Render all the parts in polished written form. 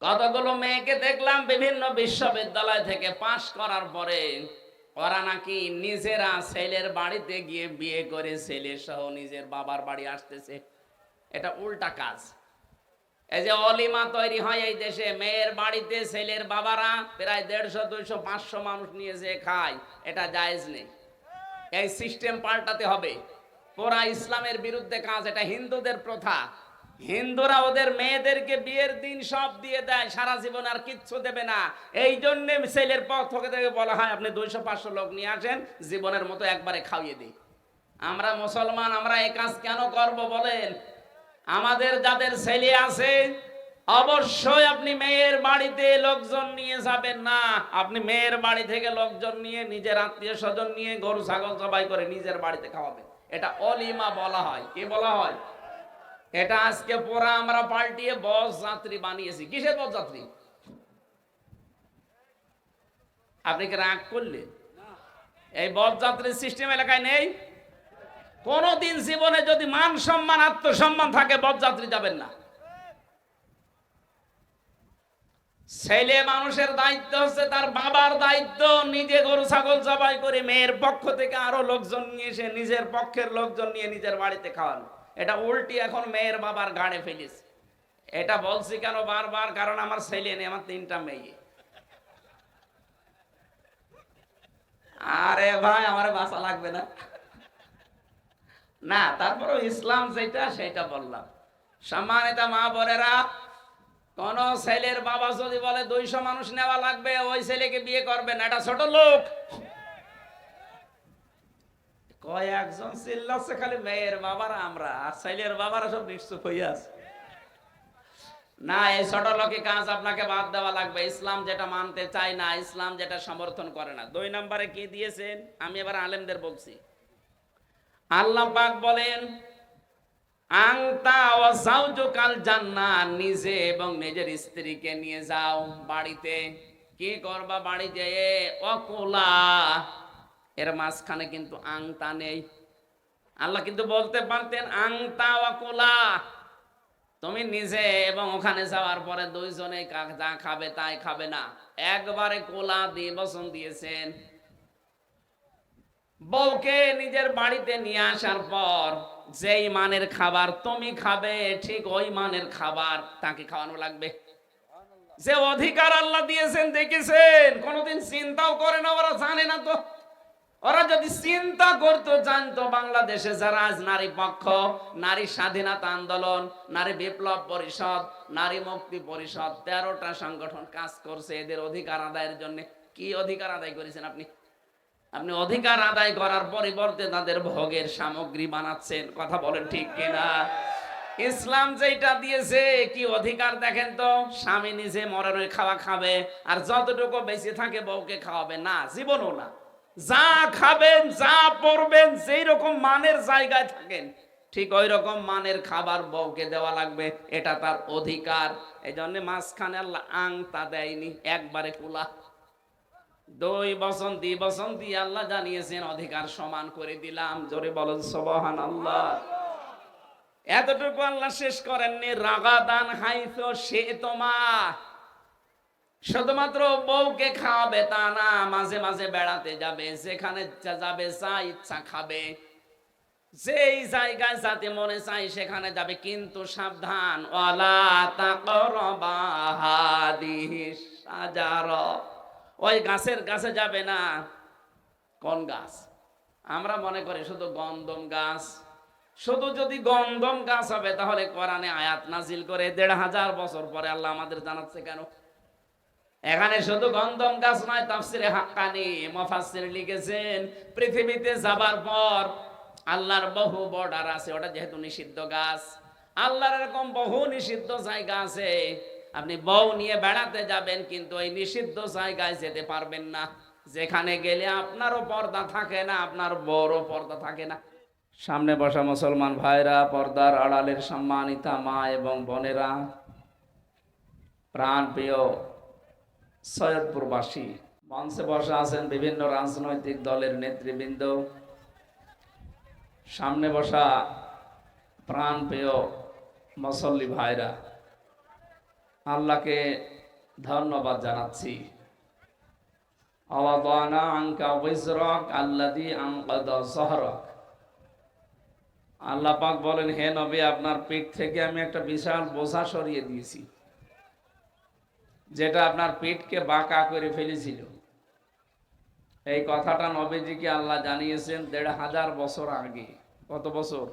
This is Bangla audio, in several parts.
কতগুলো মেয়েকে দেখলাম বিভিন্ন বিশ্ববিদ্যালয় থেকে পাশ করার পরে ওরা নাকি নিজেরা ছেলের বাড়িতে গিয়ে বিয়ে করে ছেলে সহ নিজের বাবার বাড়ি আসতেছে। এটা উল্টা কাজ। এই যে অলিমা তৈরি হয় এই দেশে, মেয়ের বাড়িতে ছেলের বাবারা প্রায় 150, 200, 500 মানুষ নিয়ে যে খায়, এটা জায়েজ নেই। এই সিস্টেম পাল্টাতে হবে। পুরা ইসলামের বিরুদ্ধে কাজ, এটা হিন্দুদের প্রথা। হিন্দুরা ওদের মেয়েদেরকে বিয়ের দিন সব দিয়ে দেয়, সারা জীবন আর কিচ্ছু দেবে না। এই জন্য ছেলের পক্ষ থেকে বলা হয় আপনি 200, 500 লোক নিয়ে আসেন, জীবনের মতো একবারে খাইয়ে দিই। আমরা মুসলমান, আমরা এই কাজ কেন করব বলেন? আমাদের যাদের ছেলে আছে অবশ্যই আপনি মেয়ের বাড়িতে লোকজন নিয়ে যাবেন না। আপনি মেয়ের বাড়ি থেকে লোকজন নিয়ে, নিজের আত্মীয় স্বজন নিয়ে গরু ছাগল জবাই করে নিজের বাড়িতে খাওয়াবেন। এটা অলিমা বলা হয়। কি বলা হয়? এটা আজকে পুরা আমরা পাল্টিয়ে বস যাত্রী বানিয়েছি। কিসের বস যাত্রী? আপনি কি রাগ করলেন? এই বস যাত্রীর সিস্টেম এলাকায় নেই। কোনদিন জীবনে যদি মান সম্মান আত্মসম্মান থাকে বরযাত্রী যাবেন না। ছেলে মানুষের দায়িত্ব হচ্ছে তার বাবার দায়িত্ব, নিজে গরু ছাগল জবাই করে মেয়ের পক্ষ থেকে আরো লোকজন নিয়ে এসে নিজের পক্ষের লোকজন নিয়ে নিজের বাড়িতে খাওয়ানো। এটা উল্টি এখন মেয়ের বাবার ঘাড়ে ফেলেছে। এটা বলছি কেন বারবার? কারণ আমার ছেলে নেই, আমার 3টা মেয়ে। আরে ভাই, আমার বাঁচা লাগবে না? না, তারপরেও ইসলাম যেটা সেটা বললাম। সম্মানিত মা বোনেরা, কোন ছেলের বাবা যদি বলে 200 মানুষ নেওয়া লাগবে, ওই ছেলেকে বিয়ে করবেন, এটা ছোট লোক। কয়েকজন চিল্লাচ্ছে খালি মেয়ের বাবারা, আমরা আর ছেলের বাবারা সব নিশ্চুপ হয়ে আছে। না, এই ছোট লোকের কাজ আপনাকে বাদ দেওয়া লাগবে। ইসলাম যেটা মানতে চায় না, ইসলাম যেটা সমর্থন করে না। 2 নম্বরে কি দিয়েছেন? আমি এবার আলেমদের বলছি। আল্লাহ পাক বলেন আংতা ওয়া যাওজুকাল জান্নাহ, নিজে এবং নিজের স্ত্রীকে নিয়ে যাও বাড়িতে। কি করবা বাড়ি যেয়ে? অকুলা, এর মাঝখানে কিন্তু আংতা নেই। আল্লাহ কিন্তু বলতে পারতেন আংতা ওয়াকুলা, তুমি নিজে এবং ওখানে যাওয়ার পরে দুইজনে যা খাবে তাই খাবে না, একবারে কোলা দিয়ে বচন দিয়েছেন। বউকে নিজের বাড়িতে নিয়ে আসার পর যেই মানের খাবার তুমি খাবে, ঠিক ওই মানের খাবার তাকে খাওয়ানো লাগবে। যে অধিকার আল্লাহ দিয়েছেন দেখেছেন, কোনোদিন চিন্তাও করে না, ওরা জানে না তো। ওরা যদি চিন্তা করতো, জানতো বাংলাদেশে যারা আজ নারী পক্ষ, নারী স্বাধীনতা আন্দোলন, নারী বিপ্লব পরিষদ, নারী মুক্তি পরিষদ, 13টা সংগঠন কাজ করছে এদের অধিকার আদায়ের জন্য। কি অধিকার আদায় করেছেন আপনি? আপনি অধিকার আদায় করার পরিবর্তে তাদের ভোগের সামগ্রী বানাচ্ছেন। কথা বলেন ঠিক কিনা? ইসলাম যেটা দিয়েছে কি অধিকার দেখেন তো? স্বামী নিজে মরণের খাওয়া খাবে, আর যতটুকু বেঁচে থাকে বউকে খাওয়াবে না, জীবনও না। যা খাবেন, যা পরবেন, যেই রকম মানের জায়গায় থাকেন, ঠিক ওই রকম মানের খাবার বউকে দেওয়া লাগবে। এটা তার অধিকার। এই জন্য মাঝখানে আল্লাহ আংতা দেয়নি, একবারে কুলা। 2 বচন দিয়ে আল্লাহ জানিয়েছেন অধিকার সমান করে দিলাম। জোরে বলেন সুবহানাল্লাহ। এতটুকু আল্লাহ শেষ করেননি। রাগাদান হাইসো সে তোমা, শুধুমাত্র বউকে খাওয়াবে তা না, মাঝে মাঝে বেড়াতে যাবে, যেখানে যাবে যা ইচ্ছা খাবে, যেই জায়গায় যাতে মনে চাই সেখানে যাবে। কিন্তু সাবধান, ওয়ালা তাকরাবা হাদিহিস শাজারা, ওই গাছের কাছে যাবে না। কোন গাছ? আমরা মনে করি শুধু গন্ধম গাছ। শুধু যদি গন্ধম গাছ হবে তাহলে কোরআনে আয়াত নাজিল করে 1500 বছর পরে আল্লাহ আমাদের জানাচ্ছে কেন? এখানে শুধু গন্ধম গাছ নয়, তাফসিরে হাক্কানি মুফাসসির লিখেছেন পৃথিবীতে যাবার পর আল্লাহর বহু বর্ডার আছে। ওটা যেহেতু নিষিদ্ধ গাছ, আল্লাহর এরকম বহু নিষিদ্ধ জায়গা আছে। আপনি বউ নিয়ে বেড়াতে যাবেন, কিন্তু ওই নিষিদ্ধ জায়গায় যেতে পারবেন না, যেখানে গেলে আপনারও পর্দা থাকে না, আপনার বড় পর্দা থাকে না। সামনে বসা মুসলমান ভাইরা, পর্দার আড়ালের সম্মানিতা মা এবং বোনেরা, প্রাণ প্রিয় সৈয়দপুরবাসী, মঞ্চে বসা আছেন বিভিন্ন রাজনৈতিক দলের নেতৃবৃন্দ, সামনে বসা প্রাণ প্রিয় মুসল্লি ভাইরা, আল্লাহকে ধন্যবাদ জানাচ্ছি। আওয়াদানা আনকা ওয়িজরাক আল্লাযী আনকাযা যাহরাক। আল্লাহ পাক বলেন, হে নবী, আপনার পিঠ থেকে আমি একটা বিশাল বোঝা সরিয়ে দিয়েছি, যেটা আপনার পিঠকে বাঁকা করে ফেলেছিল। এই কথাটা নবীজিকে আল্লাহ জানিয়েছেন ১৫০০ বছর আগে। কত বছর?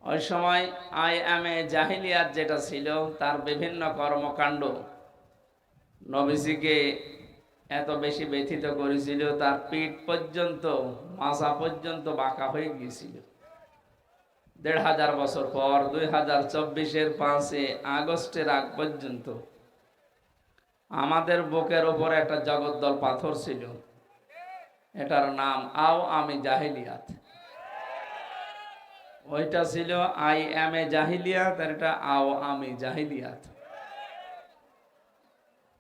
ওই সময় আইএমএ জাহিলিয়াত যেটা ছিল, তার বিভিন্ন কর্মকাণ্ড নবীজিকে এত বেশি ব্যথিত করেছিল, তার পিঠ পর্যন্ত, মাথা পর্যন্ত বাঁকা হয়ে গিয়েছিল। ১৫০০ বছর পর ২০২৪-এর ৫ আগস্টের আগ পর্যন্ত আমাদের বুকের ওপর একটা জগদ্দল পাথর ছিল, এটার নাম আওয়ামী জাহিলিয়াত। ওইটা ছিল আইএমএ জাহিলিয়াত, আর এটা আওয়ামী জাহিলিয়াত।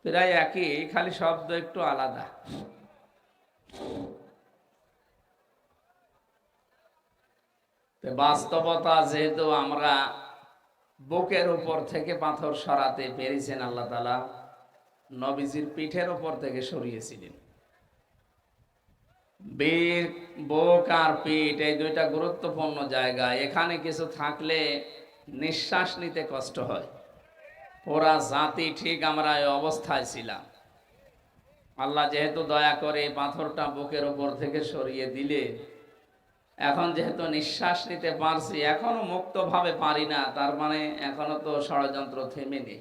প্রায় একই, খালি শব্দ একটু আলাদা। বাস্তবতা যেহেতু আমরা বুকের উপর থেকে পাথর সরাতে পেরেছেন, আল্লাহ তাআলা নবীজির পিঠের উপর থেকে সরিয়েছিলেন। বুক আর পিঠ, এই দুইটা গুরুত্বপূর্ণ জায়গা। এখানে কিছু থাকলে নিঃশ্বাস নিতে কষ্ট হয়। পুরা জাতি ঠিক আমরা এই অবস্থায় ছিলাম। আল্লাহ যেহেতু দয়া করে পাথরটা বুকের উপর থেকে সরিয়ে দিলে, এখন যেহেতু নিঃশ্বাস নিতে পারছি, এখনো মুক্তভাবে পারি না, তার মানে এখনো তো ষড়যন্ত্র থেমেনি।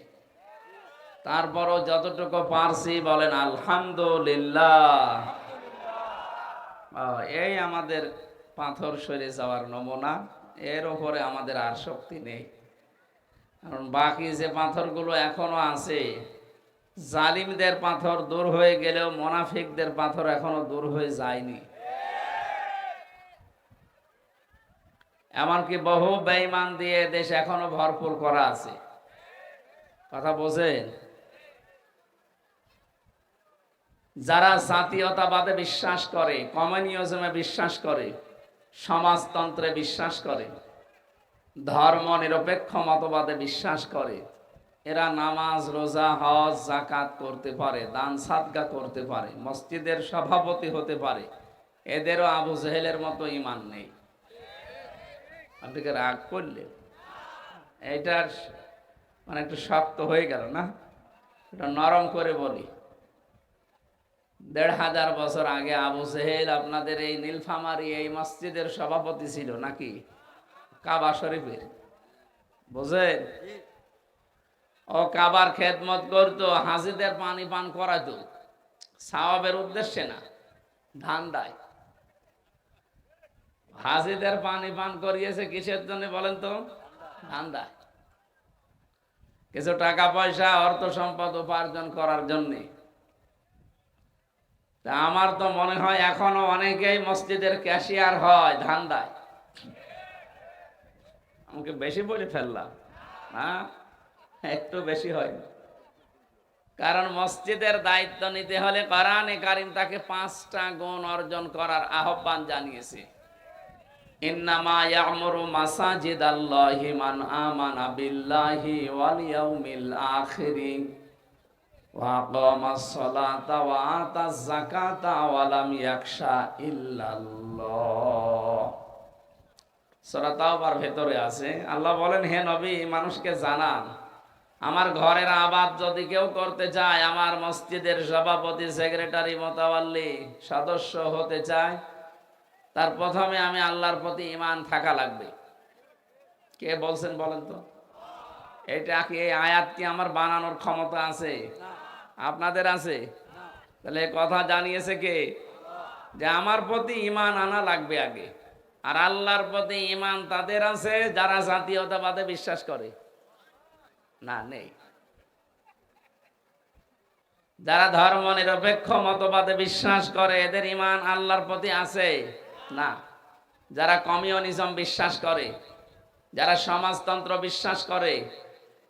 তারপরও যতটুকু পারছি বলেন আলহামদুলিল্লাহ। এই আমাদের পাথর সরে যাওয়ার নমুনা। এর উপরে আমাদের আর শক্তি নেই, কারণ বাকি যে পাথরগুলো এখনো আছে, জালিমদের পাথর দূর হয়ে গেলেও মুনাফিকদের পাথর এখনো দূর হয়ে যায়নি। এমনকি বহু বেঈমান দিয়ে দেশ এখনো ভরপুর করা আছে। কথা বোঝেন? যারা জাতীয়তাবাদে বিশ্বাস করে, কমিউনিজমে বিশ্বাস করে, সমাজতন্ত্রে বিশ্বাস করে, ধর্ম নিরপেক্ষ মতবাদে বিশ্বাস করে, এরা নামাজ, রোজা, হজ, যাকাত করতে পারে, দান সাদকা করতে পারে, মসজিদের সভাপতি হতে পারে। এদেরও আবু জেহেলের মতো ঈমান নেই। আপনি কি রাগ করলেন? এইটার মানে একটু শক্ত হয়ে গেল না? এটা নরম করে বলি। ১৫০০ বছর আগে আবু জেহেল আপনাদের এই নীলফামারী এই মসজিদের সভাপতি ছিল নাকি? কাবা শরীফের, বুঝেন? ও কাবার খেদমত করতো, হাজিদের পানি পান করাতো, সওয়াবের উদ্দেশ্যে না, ধান্দায়। হাজিদের পানি পান করিয়েছে কিসের জন্য বলেন তো? ধান্দায়, কিছু টাকা পয়সা, অর্থ সম্পদ উপার্জন করার জন্যে। আমার তো মনে হয় এখনো অনেকেই মসজিদের ক্যাশিয়ার হয় ধান্দায়। আমাকে বেশি বলে ফেললাম না? একটু বেশি হয়, কারণ মসজিদের দায়িত্ব নিতে হলে কোরআনে কারীম তাকে 5টা গুণ অর্জন করার আহ্বান জানিয়েছে। ইন্নামা ইয়া'মুরু মাসাজিদাল্লাহি মান আমানা বিল্লাহি ওয়াল ইয়াউমিল আখিরি ওয়া আকামাস সালাতা ওয়া আতাজ যাকাতা ওয়া লাম ইয়াখশা ইল্লাল্লাহ। সূরা তাওবার ভেতরে আছে। আল্লাহ বলেন, হে নবী, মানুষকে জানান, আমার ঘরের আবাদ যদি কেউ করতে চায়, আমার মসজিদের সভাপতি, সেক্রেটারি, মোতাওয়াল্লি, সদস্য হতে চায়, তার প্রথমে আমি আল্লাহর প্রতি ঈমান থাকা লাগবে। কে বলছেন বলেন তো? এটা কি, এই আয়াত কি আমার বানানোর ক্ষমতা আছে? আপনাদের আছে? তাহলে কথা জানিয়েছে কে? যে আমার প্রতি ঈমান আনা লাগবে আগে। আর আল্লাহর প্রতি ঈমান তাদের আছে যারা জাতীয়তাবাদে বিশ্বাস করে না? নেই। যারা ধর্ম নিরপেক্ষ মতবাদে বিশ্বাস করে, এদের ঈমান আল্লাহর প্রতি আছে না। যারা কমিউনিজম বিশ্বাস করে, যারা সমাজতন্ত্র বিশ্বাস করে,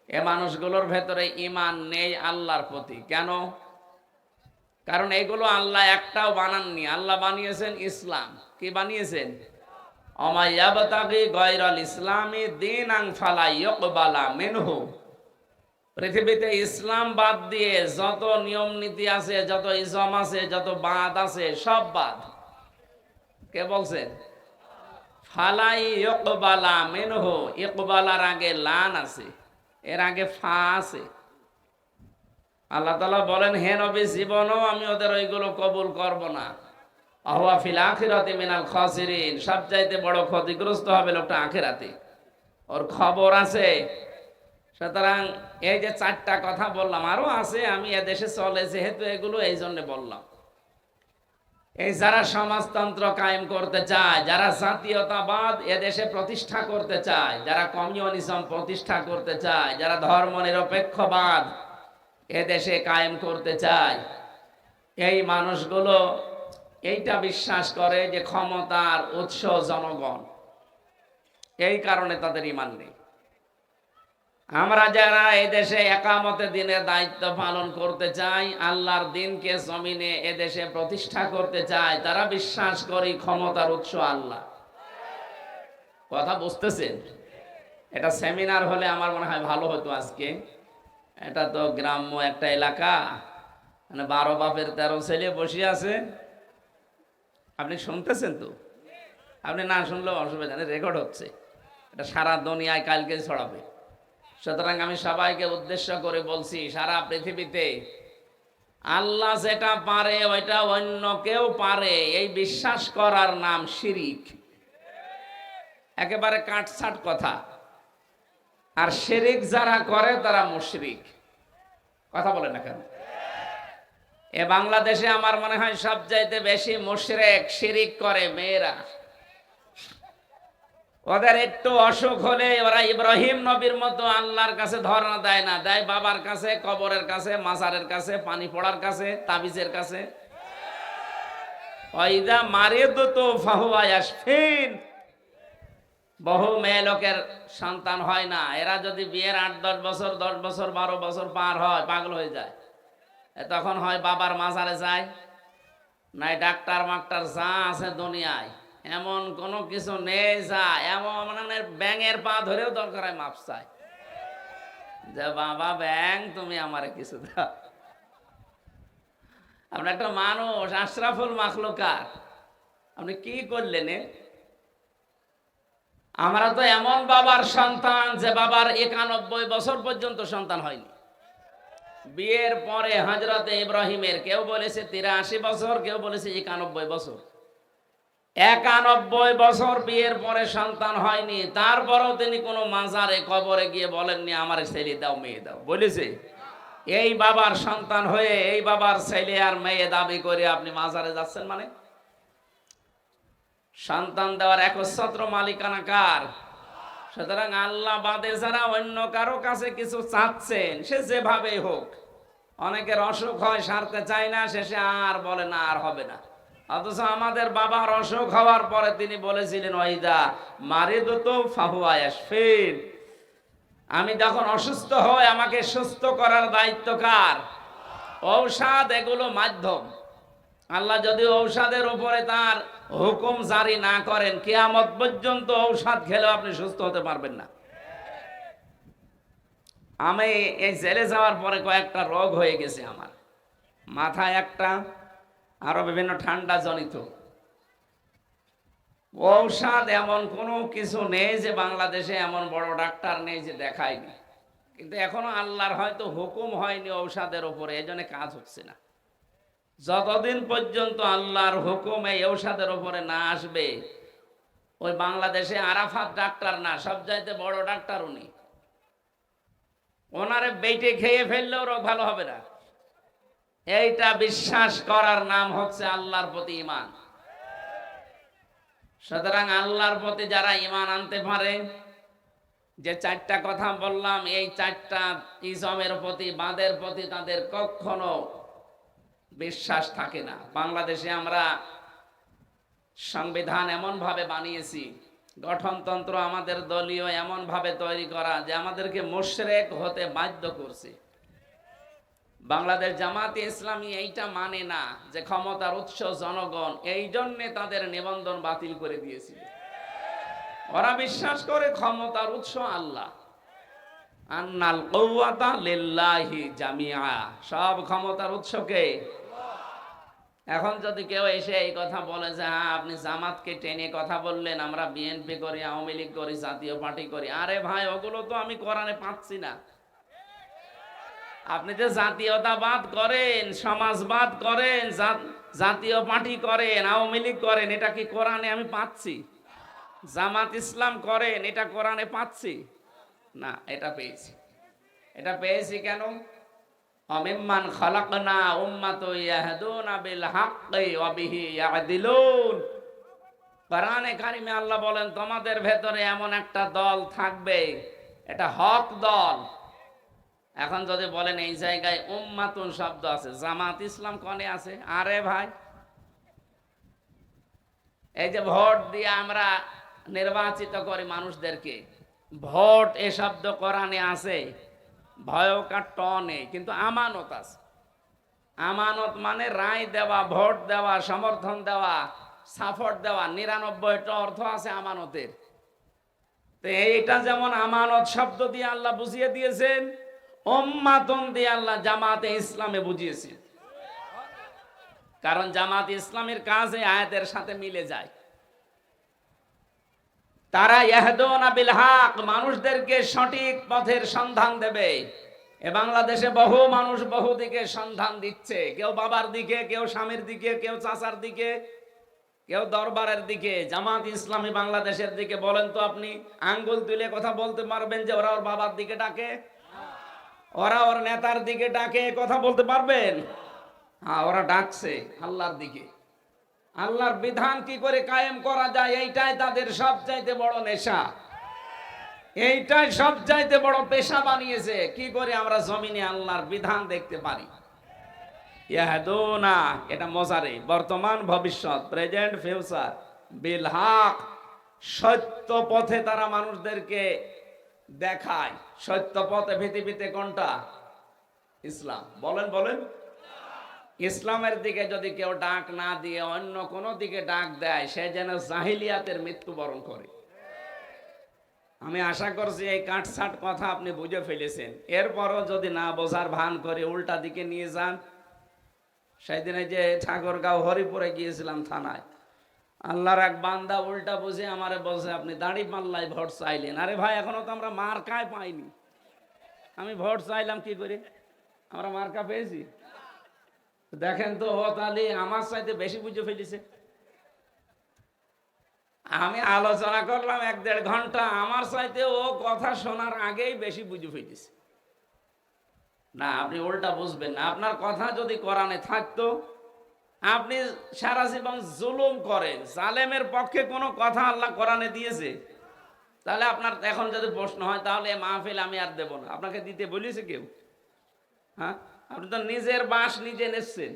এ মানুষগুলোর ভেতরে ঈমান নেই আল্লাহর প্রতি। কেন? কারণ এগুলো আল্লাহ একটাও বানাননি। আল্লাহ বানিয়েছেন ইসলাম। কি বানিয়েছেন? ওমা ইয়াবতাগি গায়রাল ইসলামি দীনান ফালা ইউকবালা মিনহু। পৃথিবীতে ইসলাম বাদ দিয়ে যত নিয়ম নীতি আছে, যত ইজম আছে, যত বাদ আছে, সব বাদ। কে বলছেন? ফালাই ইকবালা মিনহু, ইকবালার আগে লান আছে, এর আগে ফা আছে। আল্লাহ তাআলা বলেন, হে নবী, জীবনও আমি ওদের ওইগুলো কবুল করব না। আহুয়া ফিল আখিরাতি মিনাল খাসিরিন, সবচাইতে বড় ক্ষতিগ্রস্ত হবে লোকটা আখিরাতে, ওর খবর আছে। সুতরাং এই যে চারটা কথা বললাম, আরো আছে, আমি এদেশে চলে যেহেতু এগুলো এই জন্য বললাম। এই যারা সমাজতন্ত্র কায়েম করতে চায়, যারা জাতীয়তাবাদ এদেশে প্রতিষ্ঠা করতে চায়, যারা কমিউনিজম প্রতিষ্ঠা করতে চায়, যারা ধর্ম নিরপেক্ষবাদ এদেশে কায়েম করতে চায়, এই মানুষগুলো এইটা বিশ্বাস করে যে ক্ষমতার উৎস জনগণ। এই কারণে তাদের ঈমান নেই। আমরা যারা এই দেশে একামতে দিনের দায়িত্ব পালন করতে চাই, আল্লাহর দিনকে জমিনে এদেশে প্রতিষ্ঠা করতে চাই, তারা বিশ্বাস করি ক্ষমতার উৎস আল্লাহ। কথা বুঝতেছেন? এটা সেমিনার হলে আমার মনে হয় ভালো হতো আজকে। এটা তো গ্রাম্য একটা এলাকা, মানে 12 বাপের 13 ছেলে বসে আছে। আপনি শুনতেছেন তো? আপনি না শুনলেও অসুবিধা নেই, রেকর্ড হচ্ছে, এটা সারা দুনিয়ায় কালকে ছড়াবে। সুতরাং আমি সবাইকে উদ্দেশ্য করে বলছি, সারা পৃথিবীতে আল্লাহ যেটা পারে ওইটা অন্য কেউ পারে, এই বিশ্বাস করার নাম শিরিক। একেবারে কাটছাট কথা। আর শিরিক যারা করে তারা মুশরিক। কথা বলে না কেন? এ বাংলাদেশে আমার মনে হয় সবচাইতে বেশি মুশরিক শিরিক করে মেয়েরা। ওদের একটু অসুখ হলে ওরা ইব্রাহিম নবীর মতো আল্লাহর কাছে ধর্ণা দেয় না, দেয় বাবার কাছে, কবরের কাছে, মাজারের কাছে, পানি পড়ার কাছে, তাবিজের কাছে। ওয়াইদা মারিদতু ফাহুয়া ইয়াশফিন। বহু মেয়ে লোকের সন্তান হয় না, এরা যদি বিয়ের 8-10 বছর, 10 বছর, 12 বছর পার হয়, পাগল হয়ে যায়। তখন হয় বাবার মাজারে যায়, নাই ডাক্তার মাক্তার যা আছে দুনিয়ায়, এমন কোনো কিছু নেই যা এমন মানে ব্যাঙের পা ধরেও দরকার হয় মাপ চায় যে বাবা ব্যাং তুমি আমারে কিছু দাও। আপনি একটা মানুষ, আশরাফুল মাখলুকাত, আপনি কি করলেন? আমরা তো এমন বাবার সন্তান যে বাবার 91 বছর পর্যন্ত সন্তান হয়নি। বিয়ের পরে হযরতে ইব্রাহিমের কেউ বলেছে 83 বছর, কেউ বলেছে 91 বছর। 91 বছর বিয়ের পরে সন্তান হয়নি, তারপরেও তিনি কোনো মাজারে কবরে গিয়ে বলেননি আমার ছেলে দাও, মেয়ে দাও, বলেছে? এই বাবার সন্তান হয়ে এই বাবার ছেলে আর মেয়ে দাবি করে আপনি মাজারে যাচ্ছেন মানে? সন্তান দেওয়ার একচ্ছত্র মালিকানা কার? সুতরাং আল্লাহ বাদে যারা অন্য কারো কাছে কিছু চাচ্ছেন, সে যেভাবেই হোক, অনেকের অসুখ হয়, সারতে চায় না, শেষে আর বলে না আর হবে না। অথচ আমাদের বাবার অসুখ হওয়ার পরে তিনি বলেছিলেন, ওয়াইদা মারিদতু ফাহুয়া ইয়াশফিন। আমি যখন অসুস্থ হই, আমাকে সুস্থ করার দায়িত্ব কার? ঔষধ এগুলো মাধ্যম। আল্লাহ যদি ঔষধের উপরে তার হুকুম জারি না করেন, কিয়ামত পর্যন্ত ঔষধ খেলেও আপনি সুস্থ হতে পারবেন না। আমি এই জেলে যাওয়ার পরে কয়েকটা রোগ হয়ে গেছে আমার, মাথায় একটা, আরো বিভিন্ন ঠান্ডা জনিত। ঔষধ এমন কোনো কিছু নেই যে বাংলাদেশে এমন বড় ডাক্তার নেই যে দেখায়নি, কিন্তু এখনো আল্লাহর হয়তো হুকুম হয়নি ঔষধের উপরে, এই জন্য কাজ হচ্ছে না। যতদিন পর্যন্ত আল্লাহর হুকুম এই ঔষধের উপরে না আসবে, ওই বাংলাদেশে আরাফাত ডাক্তার না, সবচাইতে বড় ডাক্তার উনি, ওনারে বেটে খেয়ে ফেললেও রোগ ভালো হবে না। এইটা বিশ্বাস করার নাম হচ্ছে আল্লাহর প্রতি ঈমান। সুতরাং আল্লাহর প্রতি যারা ঈমান আনতে পারে, যে চারটা কথা বললাম, এই চারটা ইজমের প্রতি, বাঁধের প্রতি তাদের কখনো বিশ্বাস থাকে না। বাংলাদেশে আমরা সংবিধান এমন ভাবে বানিয়েছি, গঠনতন্ত্র আমাদের দলীয় এমন ভাবে তৈরি করা যে আমাদেরকে মুশরিক হতে বাধ্য করছে। বাংলাদেশ জামাতে ইসলামী এইটা মানে না যে ক্ষমতার উৎস জনগণ, এই জন্যে তাদের নিবন্ধন বাতিল করে দিয়েছিল। ওরা বিশ্বাস করে ক্ষমতার উৎস আল্লাহ। আন্নাল কুওয়াতা লিল্লাহি জামিআ, সব ক্ষমতার উৎসকে। এখন যদি কেউ এসে এই কথা বলে যে হ্যাঁ আপনি জামাতকে টেনে কথা বললেন, আমরা বিএনপি করি, আওয়ামী লীগ করি, জাতীয় পার্টি করি, আরে ভাই ওগুলো তো আমি কোরআনে পাচ্ছি না। আপনি যে জাতীয়তাবাদ করেন, সমাজবাদ করেন, জাতীয় পার্টি করেন, আওয়ামী লীগ করেন, এটা কি কোরআনে আমি পাচ্ছি? জামাত ইসলাম করেন, এটা কোরআনে পাচ্ছি না? এটা পেয়েছি। এটা পেয়েছি কেন? অমিম্মান খালাকনা উম্মাতুন ইয়াহদুনা বিল হাক্কি ওয়া বিহি ইয়াদিলুন। কোরআনে কারিমে আল্লাহ বলেন তোমাদের ভেতরে এমন একটা দল থাকবে, এটা হক দল। এখন যদি বলেন এই জায়গায় উম্মাতুন শব্দ আছে, জামাত ইসলাম কোনে আছে? আরে ভাই, এই যে ভোট দিয়ে আমরা নির্বাচিত করি মানুষদেরকে, ভোট এ শব্দ কোরআনে আছে, ভয়কার ট নেই, কিন্তু আমানত আছে। আমানত মানে রায় দেওয়া, ভোট দেওয়া, সমর্থন দেওয়া, সাপোর্ট দেওয়া। ৯৯টা অর্থ আছে আমানতের। তো এইটা যেমন আমানত শব্দ দিয়ে আল্লাহ বুঝিয়ে দিয়েছেন, উম্মাতুন দিয়ে আল্লাহ জামাতে ইসলামে বুঝিয়েছেন। কারণ জামাত ইসলামের কাজ এই আয়াতের সাথে মিলে যায়। তারা ইয়াহদুনা বিল হক, মানুষদেরকে সঠিক পথের সন্ধান দেবে। এ বাংলাদেশে বহু মানুষ বহু দিকে সন্ধান দিচ্ছে, কেউ বাবার দিকে, কেউ স্বামীর দিকে, কেউ চাচার দিকে, কেউ দরবারের দিকে। জামাত ইসলামী বাংলাদেশের দিকে বলেন তো আপনি আঙ্গুল তুলে কথা বলতে পারবেন যে ওরা ওর বাবার দিকে ডাকে, ওরা ওর নেতার দিকে ডাকে, কথা বলতে পারবেন? হ্যাঁ, ওরা ডাকছে আল্লাহর দিকে। আল্লাহর বিধান কি করে কায়েম করা যায়, এইটাই তাদের সবচাইতে বড় নেশা, এইটাই সবচাইতে বড় পেশা বানিয়েছে। কি করে আমরা জমিনে আল্লাহর বিধান দেখতে পারি। ইয়াহদুনা, এটা মজারে, বর্তমান ভবিষ্যৎ, প্রেজেন্ট ফিউচার, বিল হক, সত্য পথে তারা মানুষদেরকে দেখায়। সত্য পথে পৃথিবীতে কোনটা? ইসলাম। বলেন বলেন। ইসলামের দিকে যদি কেউ ডাক না দিয়ে অন্য কোন দিকে ডাক দেয়, সে যেন জাহিলিয়াতের মৃত্যুবরণ করে। আমি আশা করছি এই কাটছাট কথা আপনি বুঝে ফেলেছেন। এরপরও যদি না বোঝার ভান করে উল্টা দিকে নিয়ে যান। সেদিনে যে ঠাকুরগাঁও হরিপুরে গিয়েছিলাম থানায়, আল্লাহর এক বান্দা উল্টা বুঝে আমারে বলছে আপনি দাড়ি পাল্লায় ভোট চাইলেন। আরে ভাই, এখনো তো আমরা মার্কায় পাইনি, আমি ভোট চাইলাম কি করে? আমরা মার্কা পেয়েছি? দেখেন তো, ও তাহলে আমার চাইতে বেশি বুঝে ফেলেছে। আমি আলোচনা করলাম ১-১.৫ ঘন্টা, আমার চাইতে ও কথা শোনার আগেই বেশি বুঝে ফেলেছে। না, আপনি উল্টা বুঝবেন না। আপনার কথা যদি কোরআনে থাকতো, আপনি সারা জীবন জুলুম করেন, জালেমের পক্ষে কোনো কথা আল্লাহ কোরআনে দিয়েছে? তাহলে আপনার এখন যদি প্রশ্ন হয় তাহলে মাহফিল আমি আর দেব না, আপনাকে দিতে বলেছে কেউ? হ্যাঁ, আপনি তো নিজের বাঁশ নিজে নেচ্ছেন।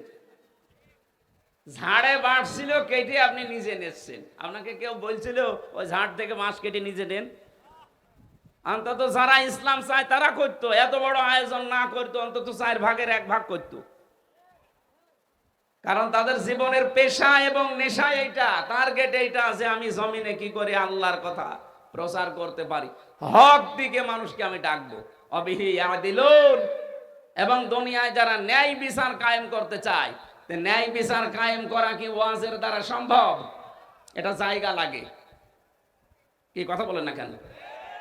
ঝাড়ে বাঁশ ছিল, কেটে আপনি নিজে নেচ্ছেন। আপনাকে কেউ বলছিল ওই ঝাড় থেকে বাঁশ কেটে নিজে নেন? অন্তত যারা ইসলাম চায় তারা করতো, এত বড় আয়োজন না করতো, অন্তত 1/4 করতো। কারণ তাদের জীবনের পেশা এবং নেশা এইটা, টার্গেট এইটা, যে আমি জমিনে কি করে আল্লাহর কথা প্রচার করতে পারি, হক দিকে মানুষকে আমি ডাকবো। অবিহি ইয়াদিলুন, এবং দুনিয়ায় যারা ন্যায় বিচার কায়েম করতে চায়, ন্যায় বিচার কায়েম করা কি ওয়াজের দ্বারা সম্ভব? এটা জায়গা লাগে। কি কথা বলেন না কেন?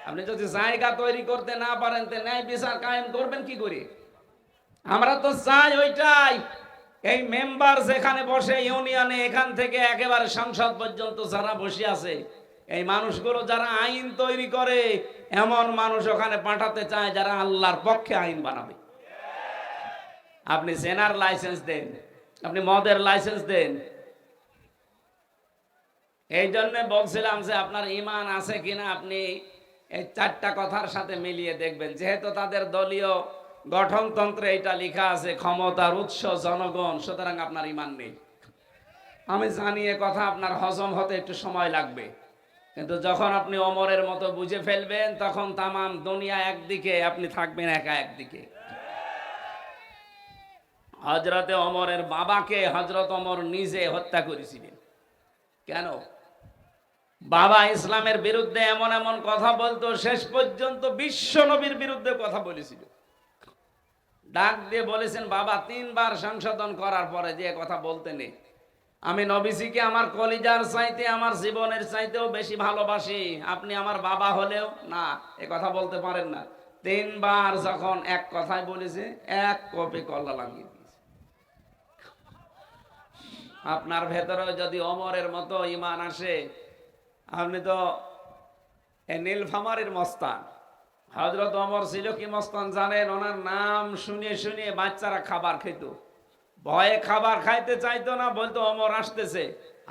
আপনি যদি জায়গা তৈরি করতে না পারেন, তো ন্যায় বিচার কায়েম করবেন কি করে? আমরা তো চাই ওইটাই, এই মেম্বার যেখানে বসে ইউনিয়নে, এখান থেকে একেবারে সংসদ পর্যন্ত যারা বসে আছে, এই মানুষগুলো যারা আইন তৈরি করে, এমন মানুষ ওখানে পাঠাতে চায় যারা আল্লাহর পক্ষে আইন বানাবে। আপনি জেনার লাইসেন্স দেন, আপনি মদের লাইসেন্স দেন। এই জন্য বলছিলাম যে আপনার ঈমান আছে কিনা আপনি এই 4টা কথার সাথে মিলিয়ে দেখবেন। যেহেতু তাদের দলীয় গঠনতন্ত্রে এটা লেখা আছে ক্ষমতার উৎস জনগণ, সুতরাং আপনার ঈমান নেই। আমি জানি এ কথা আপনার হজম হতে একটু সময় লাগবে, কিন্তু যখন আপনি ওমরের মতো বুঝে ফেলবেন, তখন তামাম দুনিয়া একদিকে, আপনি থাকবেন একা একদিকে। হযরতে ওমরের বাবাকে হযরত ওমর নিজে হত্যা করেছিলেন। কেন? বাবা ইসলামের বিরুদ্ধে এমন এমন কথা বলতো, শেষ পর্যন্ত বিশ্ব নবীর বিরুদ্ধে কথা বলেছিল। ডাক দিয়ে বলেছেন, বাবা 3 বার সংশোধন করার পরে যে কথা বলতে নেই, আমি নবীজিকে আমার কলিজার চাইতে, আমার জীবনের চাইতেও বেশি ভালোবাসি, আপনি আমার বাবা হলেও না এ কথা বলতে পারেন না। 3 বার যখন এক কথাই বলেছে, 1 কপি কল্লা লাগিয়ে দিয়েছে। আপনার ভেতরে যদি ওমরের মতো ঈমান আসে, আপনি তো নীলফামারীর মস্তান। হযরত ওমর ছিল কি মস্তান জানেন? ওনার নাম শুনিয়ে শুনিয়ে বাচ্চারা খাবার খেত, ভয়ে খাবার খাইতে চাইতো না, বলতো ওমর আসতেছে,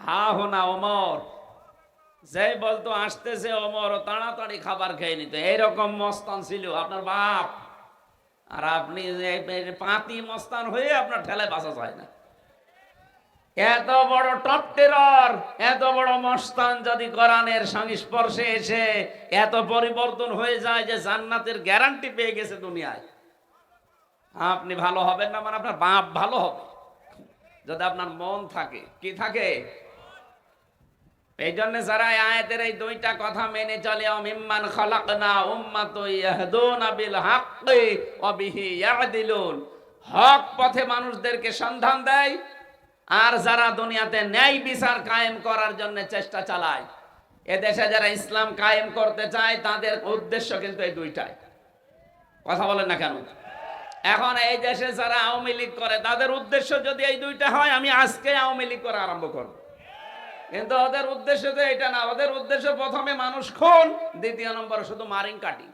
হা হো না ওমর। যে বলতো আসতেছে ওমর, তাড়াতাড়ি খাবার খেয়ে নিত। এইরকম মস্তান ছিল আপনার বাপ। আর আপনি যে পাতি মস্তান হয়ে আপনার ঠেলায় বাঁচা যায় না। এত বড় টপ টেরর, এত বড় মস্তান যদি কোরআনের সংস্পর্শে এসে এত পরিবর্তন হয়ে যায় যে জান্নাতের গ্যারান্টি পেয়ে গেছে দুনিয়ায়, আপনি ভালো হবেন না মানে আপনার বাপ ভালো হবে, যদি আপনার মন থাকে। কি থাকে? এই জন্য যারা আয়াতের এই 2টা কথা মেনে চলে, মিম্মান খালাকনা উম্মাতুন ইয়াহদুনা বিল হাক্কি ওয়া বিহি ইয়াদিলুন, হক পথে মানুষদেরকে সন্ধান দেয়, আর যারা দুনিয়াতে ন্যায় বিচার কায়েম করার জন্য চেষ্টা চালায়। এদেশে যারা ইসলাম কায়েম করতে চায় তাদের উদ্দেশ্য কিন্তু এই 2টাই। কথা বলেন না কেন? এখন এই দেশে যারা আওয়ামী লীগ করে তাদের উদ্দেশ্য যদি এই 2টা হয়, আমি আজকে আওয়ামী লীগ করা আরম্ভ করব। কিন্তু ওদের উদ্দেশ্য তো এটা না। ওদের উদ্দেশ্য প্রথমে মানুষ খুন, দ্বিতীয় নম্বর শুধু মারিং কাটি।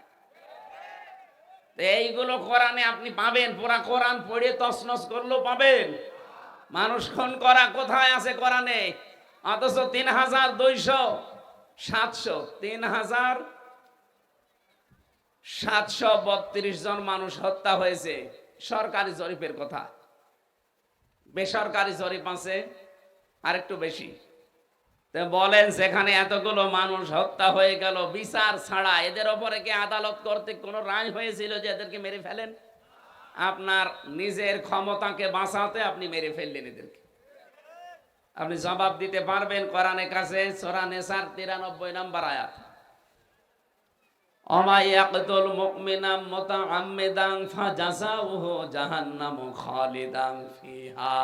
এইগুলো কোরআনে আপনি পাবেন, পুরা কোরআন পড়ে তছনছ করলেও পাবেন। মানুষ খুন করা কোথায় আছে কোরআনে? অথচ 3,732 জন মানুষ হত্যা হয়েছে। সরকারি জরিপের কথা, বেসরকারি জরিপ আছে আরেকটু বেশি। বলেন, সেখানে এতগুলো মানুষ হত্যা হয়ে গেল বিচার ছাড়া, এদের ওপরে কি আদালত কর্তৃক কোনো রায় হয়েছিল যে এদেরকে মেরে ফেলেন? আপনার নিজের ক্ষমতাকে বাঁচাতে আপনি মেরে ফেললেন এদেরকে। আপনি জবাব দিতে পারবেন কোরআনের কাছে? সূরা নিসার 93 নম্বর আয়াত, ওমা ইয়াকতুল মুমিনা মুতাআম্মিদান ফাজাযাউহু জাহান্নামু খালিদান ফিহা।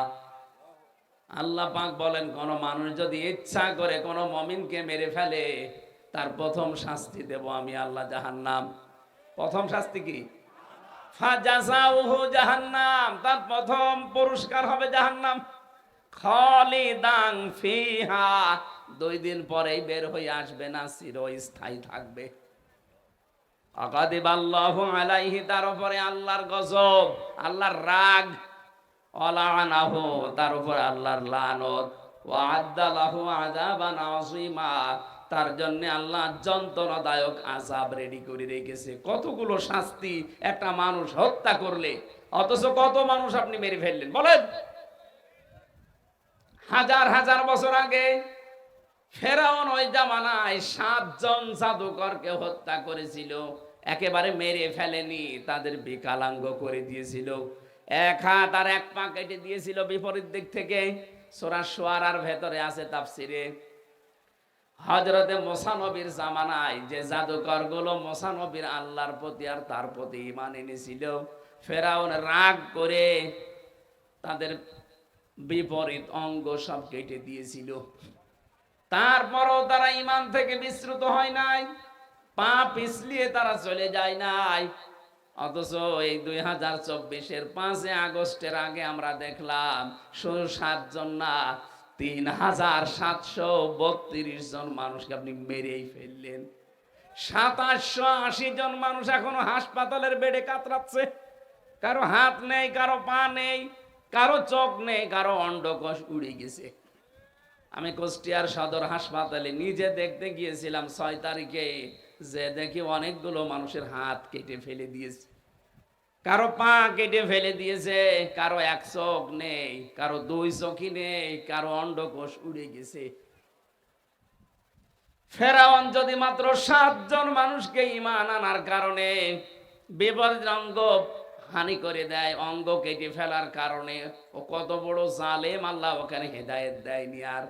আল্লাহ পাক বলেন, কোন মানুষ যদি ইচ্ছা করে কোন মুমিনকে মেরে ফেলে, তার প্রথম শাস্তি দেব আমি আল্লাহ জাহান্নাম। প্রথম শাস্তি কি? ফাজাযাউহু জাহান্নাম, তার প্রথম পুরস্কার হবে জাহান্নাম। খালিদান ফিহা, 2 দিন পরেই বের হয়ে আসবে না, চিরস্থায়ী থাকবে। আকাদিবাল্লাহু আলাইহি, তার উপরে আল্লাহর গজব, আল্লাহর রাগ। ওয়ালানাহু, তার উপর আল্লাহর লানত। ওয়া আদ্দালাহু আযাবান আযীমা, তার জন্য আল্লাহ যন্ত্রণাদায়ক আযাব রেডি করে রেখেছে। কতগুলো শাস্তি একটা মানুষ হত্যা করলে, অথচ কত মানুষ আপনি মেরে ফেললেন বলেন? হাজার হাজার বছর আগে ফেরাউন ওই জামানায় 7 জন জাদুকরকে হত্যা করেছিল। একেবারে মেরে ফেলেনি, তাদের বিকলাঙ্গ করে দিয়েছিল। 1 হাত আর 1 পা কেটে দিয়েছিল বিপরীত দিক থেকে। সূরা শুআরার ভেতরে আছে তাফসিরে। হযরতে মুসা নবীর জামানায় যে জাদুকর গুলো মুসা নবীর আল্লাহর প্রতি আর তার প্রতি ঈমান এনেছিল, ফেরাউন রাগ করে তাদের বিপরীত অঙ্গ সব কেটে দিয়েছিল। তারপরও তারা ঈমান থেকে বিচ্যুত হয় নাই, পা পিছলিয়ে তারা চলে যায় নাই। অথচ এই 2024-এর 5 আগস্টের আগে আমরা দেখলাম শুধু 7 জন না, 3,732 জন মানুষকে আপনি মেরেই ফেললেন। 2780 জন মানুষ এখনো হাসপাতালের বেডে কাতরাচ্ছে। কারো হাত নেই, কারো পা নেই, কারো চোখ নেই, কারো অন্ডকোষ উড়ে গেছে। আমি কুষ্টিয়ার সদর হাসপাতালে নিজে দেখতে গিয়েছিলাম 6 তারিখে, যে দেখি অনেকগুলো মানুষের হাত কেটে ফেলে দিয়েছে, কারো পা কেটে ফেলে দিয়েছে, কারো 1 চোখ নেই, কারো 2 চোখই নেই, কারো অন্ডকোষ উড়ে গেছে। ফেরাউন যদি মাত্র 7 জন মানুষকে ঈমান আনার কারণে বিপরীত অঙ্গ হানি করে দেয়, অঙ্গ কেটে ফেলার কারণে, ও কত বড় জালেম! আল্লাহ ওখানে হেদায়েত দেয়নি। আর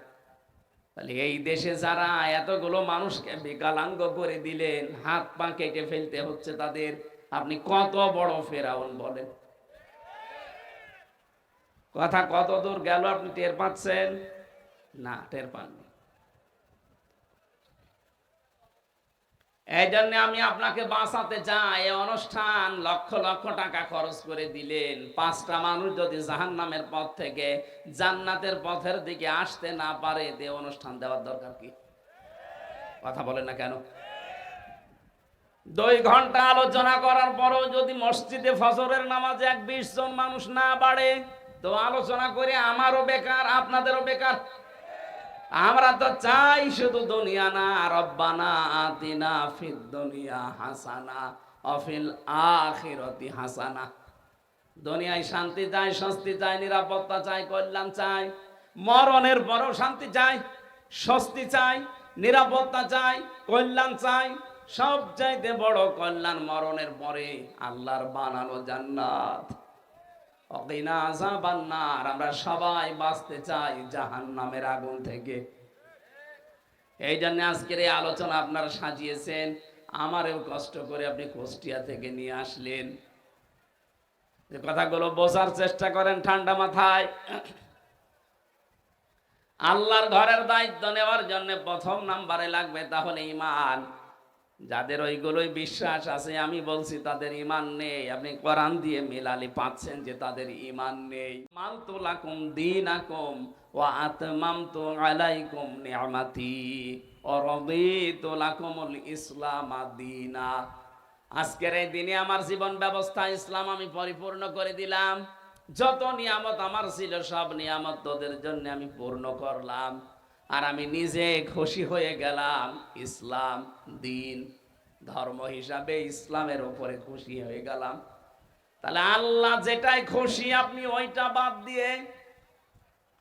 তাহলে এই দেশে যারা এতগুলো মানুষকে বিকলাঙ্গ করে দিলেন, হাত পা কেটে ফেলতে হচ্ছে তাদের, আপনি কত বড় ফেরাউন বলেন? কথা কত দূর গেল আপনি টের পাচ্ছেন? না, টের পাননি। এই জন্য আমি আপনাকে বাঁচাতে চাই। এই অনুষ্ঠান লক্ষ লক্ষ টাকা খরচ করে দিলেন, 5টা মানুষ যদি জাহান্নামের পথ থেকে জান্নাতের পথের দিকে আসতে না পারে, তে অনুষ্ঠান দেওয়ার দরকার কি? কথা বলেন না কেন? 2 ঘন্টা আলোচনা করার পরও যদি মসজিদে ফজরের নামাজে 20 জন মানুষ না বাড়ে, তো আলোচনা করে আমারও বেকার, আপনাদেরও বেকার। আমরা তো চাই শুধু দুনিয়া না, রব্বানা আতিনা ফিদ দুনিয়া হাসানা ওয়া ফিল আখিরাতি হাসানা। দুনিয়ায় শান্তি চাই, স্বস্তি চাই, নিরাপত্তা চাই, কল্যাণ চাই। মরণের পরও শান্তি চাই, স্বস্তি চাই, নিরাপত্তা চাই, কল্যাণ চাই। সব চাইতে বড় কল্যাণ মরণের পরে আল্লাহর বানানো জান্নাত। অকিনা আযাবান নার। আমরা সবাই বাঁচতে চাই জাহান্নামের আগুন থেকে। এই জন্য আজকের এই আলোচনা আপনারা সাজিয়েছেন, আমারও কষ্ট করে আপনি কুষ্টিয়া থেকে নিয়ে আসলেন। যে কথাগুলো বোঝার চেষ্টা করেন ঠান্ডা মাথায়। আল্লাহর ঘরের দায়িত্ব নেওয়ার জন্য প্রথম নাম্বারে লাগবে তাহলে ঈমান। যাদের ওইগুলোই বিশ্বাস আছে, আমি বলছি তাদের ঈমান নেই। আপনি কোরআন দিয়ে মিলালি পাচ্ছেন যে তাদের ঈমান নেই। মালতু লাকুম দীনাকুম ওয়া আতমামতু আলাইকুম নি'মাতি ওয়া রাদিতু লাকুমুল ইসলাম দীনা। আজকের এই দিনে আমার জীবন ব্যবস্থা ইসলাম আমি পরিপূর্ণ করে দিলাম। যত নিয়ামত আমার ছিল সব নিয়ামত তোদের জন্য আমি পূর্ণ করলাম। আর আমি নিজে খুশি হয়ে গেলাম ইসলাম দিন ধর্ম হিসাবে ইসলামের উপরে খুশি হয়ে গেলাম। তাহলে আল্লাহ যেটাই খুশি আপনি ওইটা বাদ দিয়ে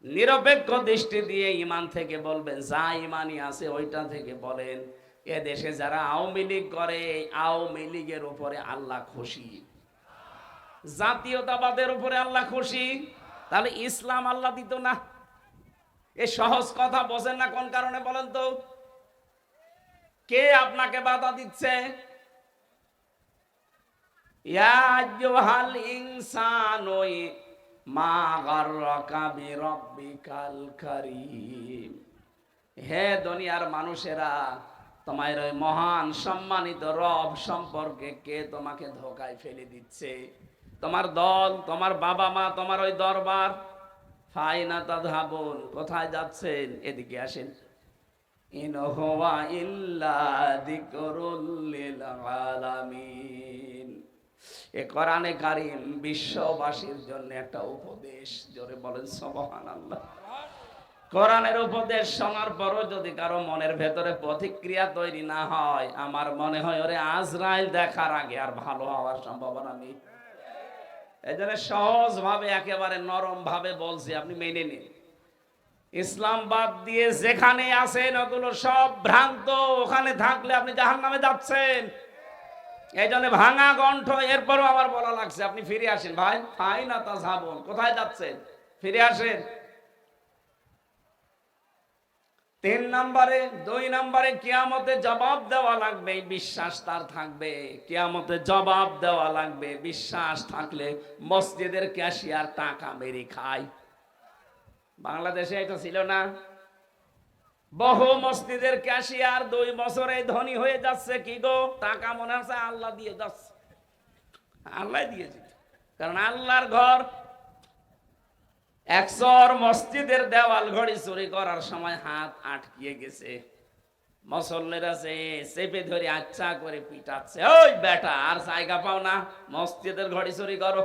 নিরপেক্ষ দৃষ্টি দিয়ে ঈমান থেকে বলবেন, যা ঈমানই আছে ওইটা থেকে বলেন। এ দেশে যারা আওয়ামী লীগ করে, আওয়ামী লীগের উপরে আল্লাহ খুশি, জাতীয়তাবাদের উপরে আল্লাহ খুশি। তাহলে ইসলাম আল্লাহ দিত না? এই সহজ কথা বোঝেন না কোন কারণে বলেন তো? কে আপনাকে বাধা দিচ্ছে? ইয়া আইয়ুহাল ইনসানু মা গাররাকা বিরাব্বিকাল কারীম। হে দুনিয়ার মানুষেরা, তোমার ওই মহান সম্মানিত রব সম্পর্কে কে তোমাকে ধোঁকায় ফেলে দিচ্ছে? তোমার দল, তোমার বাবা মা, তোমার ওই দরবার। ফাইনা তাযহাবুন, কোথায় যাচ্ছেন? এদিকে আসেন। ইন হুয়া ইল্লা যিকরুল লিল আলামিন। এ কোরআনে কারীম বিশ্ববাসীর জন্য একটা উপদেশ। জোরে বলেন সুবহানাল্লাহ। কোরআনের উপদেশ শোনার পরও যদি কারো মনের ভেতরে প্রতিক্রিয়া তৈরি না হয়, আমার মনে হয় ওরে আজরাইল দেখার আগে আর ভালো হওয়ার সম্ভাবনা নেই। এই জন্য সহজ ভাবে, একেবারে নরম ভাবে বলছি, আপনি মেনে নিন। ইসলাম বাদ দিয়ে যেখানে আছেন ওগুলো সব ভ্রান্ত। ওখানে থাকলে আপনি জাহান্নামে যাচ্ছেন। এই জন্য ভাঙা কণ্ঠ, এরপরও আবার বলা লাগছে আপনি ফিরে আসেন ভাই। ফাইনা তাযহাবুন, কোথায় যাচ্ছেন? ফিরে আসেন। 3 নম্বরে, 2 নম্বরে কিয়ামতে জবাব দেওয়া লাগবে, বিশ্বাস তার থাকবে। কিয়ামতে জবাব দেওয়া লাগবে, বিশ্বাস থাকলে মসজিদের ক্যাশিয়ার টাকা মেরে খায়। বাংলাদেশে এটা ছিল না? বহু মসজিদের ক্যাশিয়ার 2 বছরে ধনী হয়ে যাচ্ছে। কি গো? টাকা মনে হচ্ছে আল্লাহ দিয়ে যাচ্ছে। আল্লাহ দিয়েছে, কারণ আল্লাহর ঘর। একশোর মসজিদের দেওয়াল ঘড়ি চুরি করার সময় হাত আটকিয়ে গেছে। মুসল্লিরা চেপে ধরে আচ্ছা করে পিটাচ্ছে, ওই বেটা আর জায়গা পাও না, মসজিদের ঘড়ি চুরি করো।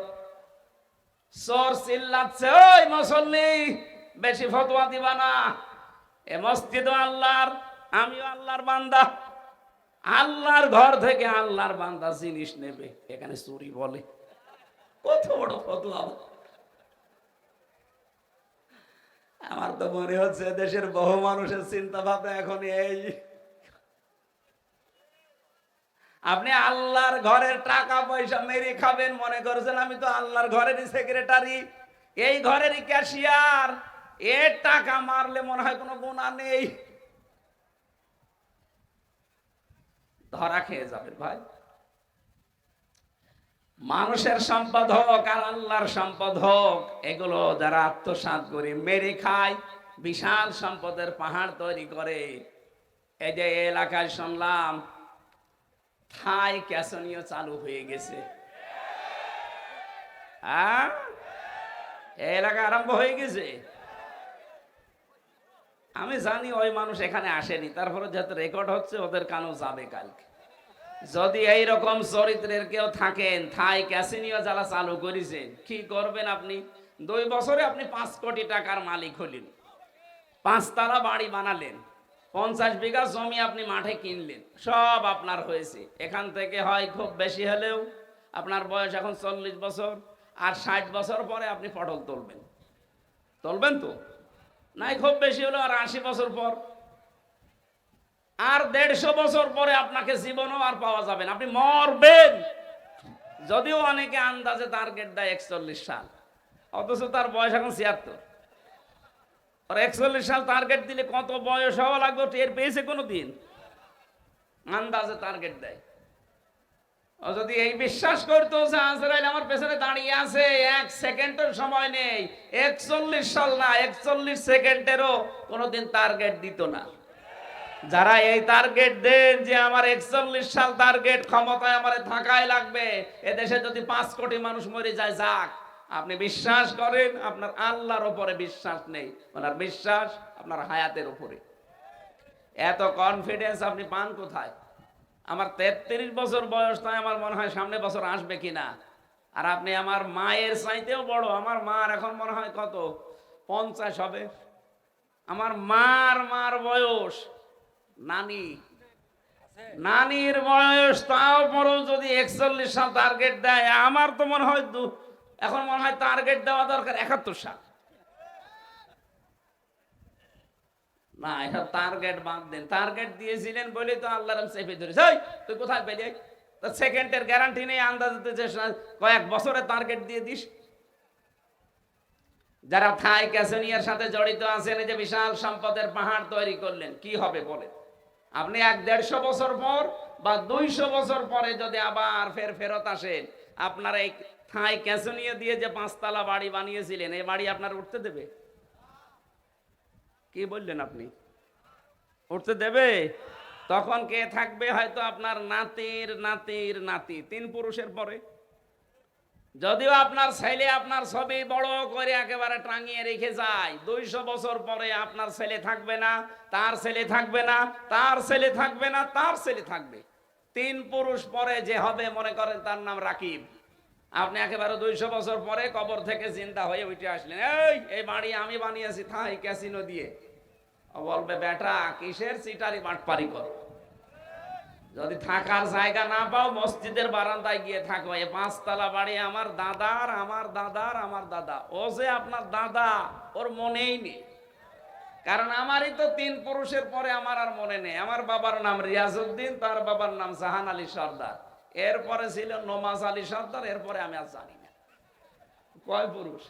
চোর চিল্লাচ্ছে, ওই মুসল্লি বেশি ফতোয়া দিবা না, এ মসজিদও আল্লাহর, আমিও আল্লাহর বান্দা। আল্লাহর ঘর থেকে আল্লাহর বান্দা জিনিস নেবে, এখানে চুরি বলে? কত বড় ফতোয়া! আমার তো মনে হচ্ছে দেশের বহু মানুষের চিন্তা ভাবনা এখন এই। আপনি আল্লাহর ঘরের টাকা পয়সা মেরে খাবেন মনে করছেন আমি তো আল্লাহর ঘরেরই সেক্রেটারি, এই ঘরেরই ক্যাশিয়ার। এর টাকা মারলে মনে হয় কোনো গুনাহ নেই, ধরা খেয়ে যাবে ভাই। মানুষের সম্পদ হোক আর আল্লাহর সম্পদ হোক, এগুলো যারা আত্মসাৎ করে মেরে খায়, বিশাল সম্পদের পাহাড় তৈরি করে। এই যে এলাকায় শুনলাম থাই ক্যাসিনো চালু হয়ে গেছে। হ্যাঁ, এলাকা আরম্ভ হয়ে গেছে। আমি জানি ওই মানুষ এখানে আসেনি, তারপরে যাতে রেকর্ড হচ্ছে ওদের কানও যাবে কালকে। যদি এইরকম চরিত্রের কেউ থাকেন, থাই ক্যাসিনো যারা চালু করেছেন, কি করবেন আপনি? 2 বছরে আপনি 5 কোটি টাকার মালিক হলেন, 5 তলা বাড়ি বানালেন, 50 বিঘা জমি আপনি মাঠে কিনলেন, সব আপনার হয়েছে। এখান থেকে হয় খুব বেশি হলেও আপনার বয়স এখন 40 বছর, আর 60 বছর পরে আপনি পটল তুলবেন। তুলবেন তো নাই, খুব বেশি হলো আর 80 বছর পর, আর 150 বছর পরে আপনাকে জীবনও আর পাওয়া যাবে না, আপনি মরবেন। যদিও অনেকে আন্দাজে টার্গেট দেয় 41 সাল, অথচ তার বয়স এখন 76। আর 41 সাল টার্গেট দিলে কত বয়স হওয়া লাগবে টের পেয়েছে কোনোদিন? আন্দাজে টার্গেট দেয়। ও যদি এই বিশ্বাস করতো যে আজরাইল আমার পেছনে দাঁড়িয়ে আছে, 1 সেকেন্ডের সময় নেই, 41 সাল না 41 সেকেন্ডেরও কোনোদিন টার্গেট দিত না। যারা এই টার্গেট দেন যে আমার 41 সাল টার্গেট, ক্ষমতায় আমার থাকাই লাগবে, এদেশে যদি 5 কোটি মানুষ মরে যায় যাক, আপনি বিশ্বাস করেন আপনার আল্লাহর উপরে বিশ্বাস নেই, ওনার বিশ্বাস আপনার হায়াতের উপরে। এত কনফিডেন্স আপনি পান কোথায়? আমার 33 বছর বয়স, তাই আমার মনে হয় সামনে বছর আসবে কিনা। আর আপনি আমার মায়ের চাইতেও বড়, আমার মার এখন মনে হয় কত 50 হবে। আমার মার বয়স, নানির বয়স, তাও বড় যদি 41 সাল টার্গেট দেয়, আমার তো মনে হয় এখন মনে হয় টার্গেট দেওয়া দরকার 71 সাল। না, এটা টার্গেট বাদ দেন। টার্গেট দিয়েছিলেন বলে তো আল্লাহর নাম চেপে ধরেছে। তুই কোথায় পেলি? সেকেন্ডের গ্যারান্টি নেই, আন্দাজ দিতে কয়েক বছরের টার্গেট দিয়ে দিস। যারা থাই ক্যাসিনোর সাথে জড়িত আছেন, এই যে বিশাল সম্পদের পাহাড় তৈরি করলেন, কি হবে বলেন? আপনি 150 বছর পর বা 200 বছর পরে যদি আবার ফেরত আসেন, আপনার এই থাই ক্যাসিনো দিয়ে যে 5 তলা বাড়ি বানিয়েছিলেন, এই বাড়ি আপনার উঠতে দেবে? কি বললেন আপনি? উঠতে দেবে? তখন কে থাকবে? হয়তো আপনার নাতির নাতির নাতি, 3 পুরুষের পরে। যদিও আপনার ছেলে আপনার ছবি বড় করে একেবারে টাঙিয়ে রেখে যায়, 200 বছর পরে আপনার ছেলে থাকবে না, তার ছেলে থাকবে না, তার ছেলে থাকবে না, তার ছেলে থাকবে। 3 পুরুষ পরে যে হবে, মনে করেন তার নাম রাকিব। আপনি একেবারে 200 বছর পরে কবর থেকে জিন্দা হয়ে উঠে আসলেন, এই বাড়ি আমি বানিয়েছি থাই ক্যাসিনো দিয়ে। বলবে, বেটা কিসের চিটারি বাটপারি কর? যদি থাকার জায়গা না পাও, মসজিদের বারান্দায় গিয়ে থাকো। এই 5 তলা বাড়ি আমার দাদার, আমার দাদার, আমার দাদা। ও যে আপনার দাদা, ওর মনেই নেই, কারণ আমারই তো 3 পুরুষের পরে আমার আর মনে নেই। আমার বাবার নাম রিয়াজউদ্দিন, তার বাবার নাম জাহান আলী সর্দার, এরপরে ছিল নমাজ আলী সর্দার, এরপরে আমি আর জানি না কয় পুরুষ।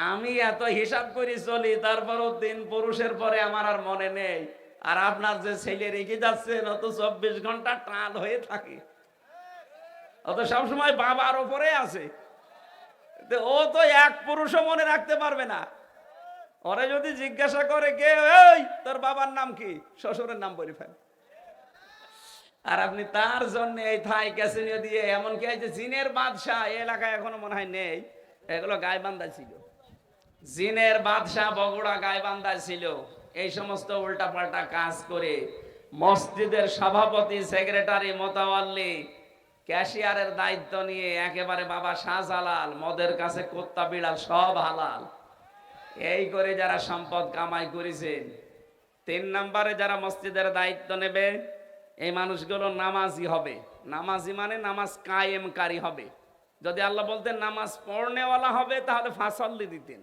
আমি এত হিসাব করে চলি, তারপরও 3 পুরুষের পরে আমার আর মনে নেই। আর আপনার যে ছেলে রেখে যাচ্ছেন, অত 24 ঘন্টা টাল হয়ে থাকে, অত সবসময় বাবার ওপরে আছে। ও তো 1 পুরুষও মনে রাখতে পারবে না। ওরে যদি জিজ্ঞাসা করে কে, এই তোর বাবার নাম কি, শ্বশুরের নাম বলে ফেল। আর আপনি তার জন্য এই থাই ক্যাসিনো দিয়ে, এমনকি এই যে জিনের বাদশাহ এলাকায় এখনো মনে হয় নেই, এগুলো গাইবান্ধা ছিল। জিনের বাদশাহ বগুড়া গাইবান্ধা ছিল। এই সমস্ত উল্টাপাল্টা কাজ করে মসজিদের সভাপতি, সেক্রেটারি, মোতাওয়াল্লি, ক্যাশিয়ারের দায়িত্ব নিয়ে একেবারে বাবা শাহজালাল, মদের কাছে কুত্তা বিড়াল সব হালাল, এই করে যারা সম্পদ কামাই করেছেন। 3 নম্বরে যারা মসজিদের দায়িত্ব নেবে, এই মানুষগুলো নামাজি হবে। নামাজি মানে নামাজ কায়েমকারী হবে। যদি আল্লাহ বলতেন নামাজ পড়নেওয়ালা হবে, তাহলে ফাসল্লি দিতেন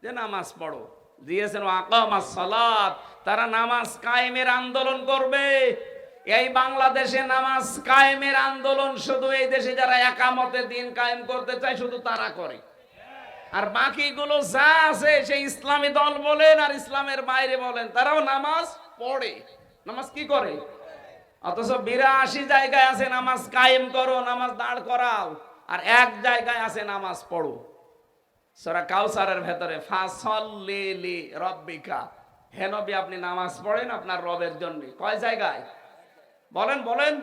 যে নামাজ পড়ো, দিয়েছেন আকামাস সালাত। তারা নামাজ কায়েমের আন্দোলন করবে। এই বাংলাদেশে নামাজ কায়েমের আন্দোলন শুধু এই দেশে যারা একামতে দিন কায়েম করতে চায়, শুধু তারা করে। আর বাকিগুলো যা আছে সেই ইসলামী দল বলেন আর ইসলামের বাইরে বলেন, তারাও নামাজ পড়ে। নামাজ কি করে? অথচ 82 জায়গায় আছে নামাজ কায়েম করো, নামাজ দাঁড় করাও, আর এক জায়গায় আছে নামাজ পড়ো। সূরা কাউসারের ভেতরে ফাসাল্লি লি রাব্বিকা, হে নবী আপনি নামাজ পড়েন আপনার রবের জন্য। কয় জায়গায় বলেন বলেন?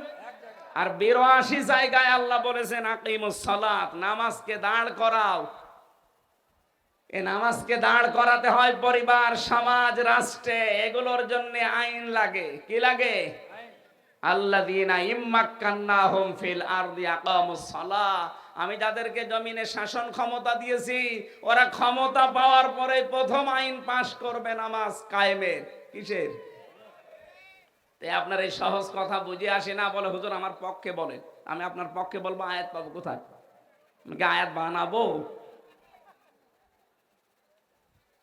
আর 82 জায়গায় আল্লাহ বলেছেন আকিমুস সালাত, নামাজকে দাঁড় করাও। এই নামাজকে দাঁড় করাতে হয় পরিবার, সমাজ, রাষ্ট্রে, এগুলোর জন্য আইন লাগে। কি লাগে? আল্লাযীনা ইম্মাক্কান্নাহুম ফিল আরদি আকামুস সালাহ, আমি যাদেরকে জমিনে শাসন ক্ষমতা দিয়েছি, ওরা ক্ষমতা পাওয়ার পরে প্রথম আইন পাশ করবে নামাজ কায়েমের। কিসের? আপনার এই সহজ কথা বুঝে আসে না, বলে হুজুর আমার পক্ষে বলেন। আমি আপনার পক্ষে বলবো, আয়াত পাবো কোথায়? আমাকে আয়াত বানাবো?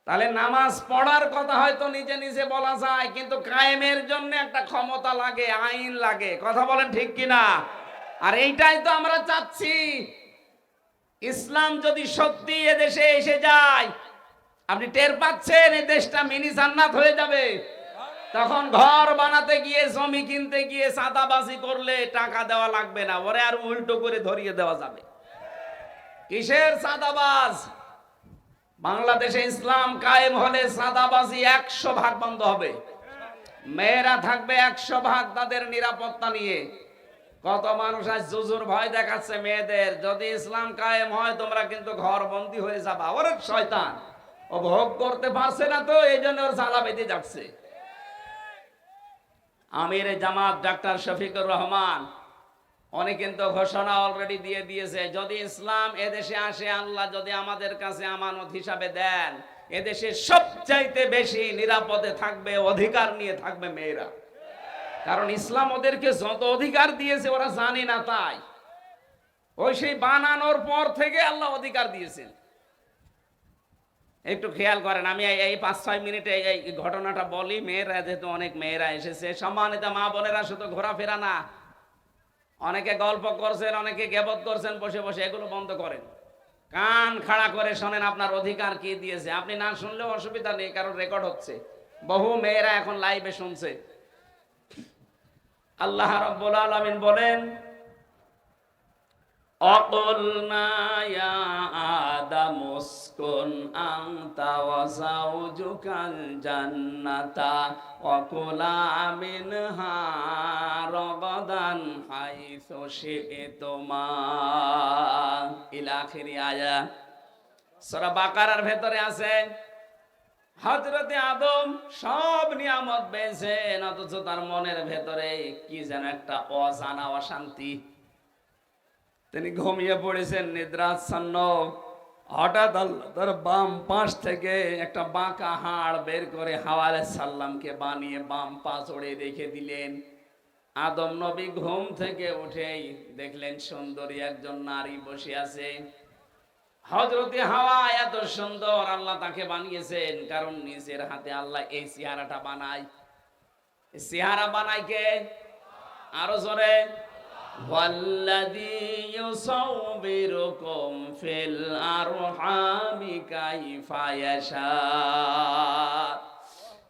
তাহলে নামাজ পড়ার কথা হয়তো নিজে নিজে বলা যায়, কিন্তু কায়েমের জন্য একটা ক্ষমতা লাগে, আইন লাগে। কথা বলেন ঠিক কিনা? আর এইটাই তো আমরা চাচ্ছি। ইসলাম যদি সত্যি এদেশে এসে যায়, আপনি টের পাচ্ছেন এই দেশটা মিনি জান্নাত হয়ে যাবে। তখন ঘর বানাতে গিয়ে, জমি কিনতে গিয়ে চাঁদাবাজি করলে টাকা দেওয়া লাগবে না, ওরে আর উল্টো করে ধরিয়ে দেওয়া যাবে। কিসের চাঁদাবাজ? বাংলাদেশে ইসলাম কায়েম হলে চাঁদাবাজি 100% বন্ধ হবে। মেয়েরা থাকবে 100% তাদের নিরাপত্তা নিয়ে। কত মানুষ আজ জুজুর ভয় দেখাচ্ছে মেয়েদের, যদি ইসলাম কায়েম হয় তোমরা কিন্তু ঘর বন্দী হয়ে যাবা। ওরে শয়তান, ও ভোগ করতে পারছে না তো এই জন্য ওর জ্বালা বেঁধে যাচ্ছে। আমির জামাত ডাক্তার শফিকুর রহমান উনি কিন্তু ঘোষণা অলরেডি দিয়ে দিয়েছে, যদি ইসলাম এদেশে আসে, আল্লাহ যদি আমাদের কাছে আমানত হিসাবে দেন, এদেশে সবচাইতে বেশি নিরাপদে থাকবে, অধিকার নিয়ে থাকবে মেয়েরা। কারণ ইসলাম ওদেরকে যত অধিকার দিয়েছে ওরা জানে না, তাই ওই সেই বানানোর পর থেকে আল্লাহ অধিকার দিয়েছেন। একটু খেয়াল করেন, আমি এই 5-6 মিনিটে এই ঘটনাটা বলি। মেয়েরা যেহেতু অনেক মেয়েরা এসেছে, সম্মানিত মা বোনেরা, শুধু ঘোরাফেরা না, অনেকে গল্প করছেন, অনেকে গেবত করছেন বসে বসে, এগুলো বন্ধ করেন। কান খাড়া করে শোনেন আপনার অধিকার কি দিয়েছে। আপনি না শুনলেও অসুবিধা নেই, কারণ রেকর্ড হচ্ছে। বহু মেয়েরা এখন লাইভে শুনছে। আল্লাহ রাব্বুল আলামিন বলেন, অকুলনা ইয়া আদামু উসকুন আনতা ওয়া যাওজুকাল জান্নাতা ওয়া কুলা মিনহা রাগাদান হাইসু শি'তুমা ইলা আখিরি আয়া। সূরা বাকারার ভেতরে আছে হযরতে আদম সব নিয়ামত পেয়েছেন, অথচ তার মনের ভেতরে কি যেন একটা অজানা অশান্তি। তিনি ঘুমিয়ে পড়েছেন, নিদ্রাচ্ছন্ন। হঠাৎ আল্লাহ তার বাম পাশ থেকে একটা বাঁকা হাড় বের করে হাওয়া আলাইহিস সালামকে বানিয়ে বাম পা জড়িয়ে রেখে দিলেন। আদম নবী ঘুম থেকে উঠেই দেখলেন সুন্দরী একজন নারী বসে আছে। হযরতে হাওয়া এত সুন্দর আল্লাহ তাকে বানিয়েছেন, কারণ নিজের হাতে আল্লাহ এই চেহারাটা বানায়। চেহারা বানায় কে? আরো জোরে, ওয়াল্লাযী ইউসাউবিরুকুম ফিল আরহামি কাইফা ইয়াশা।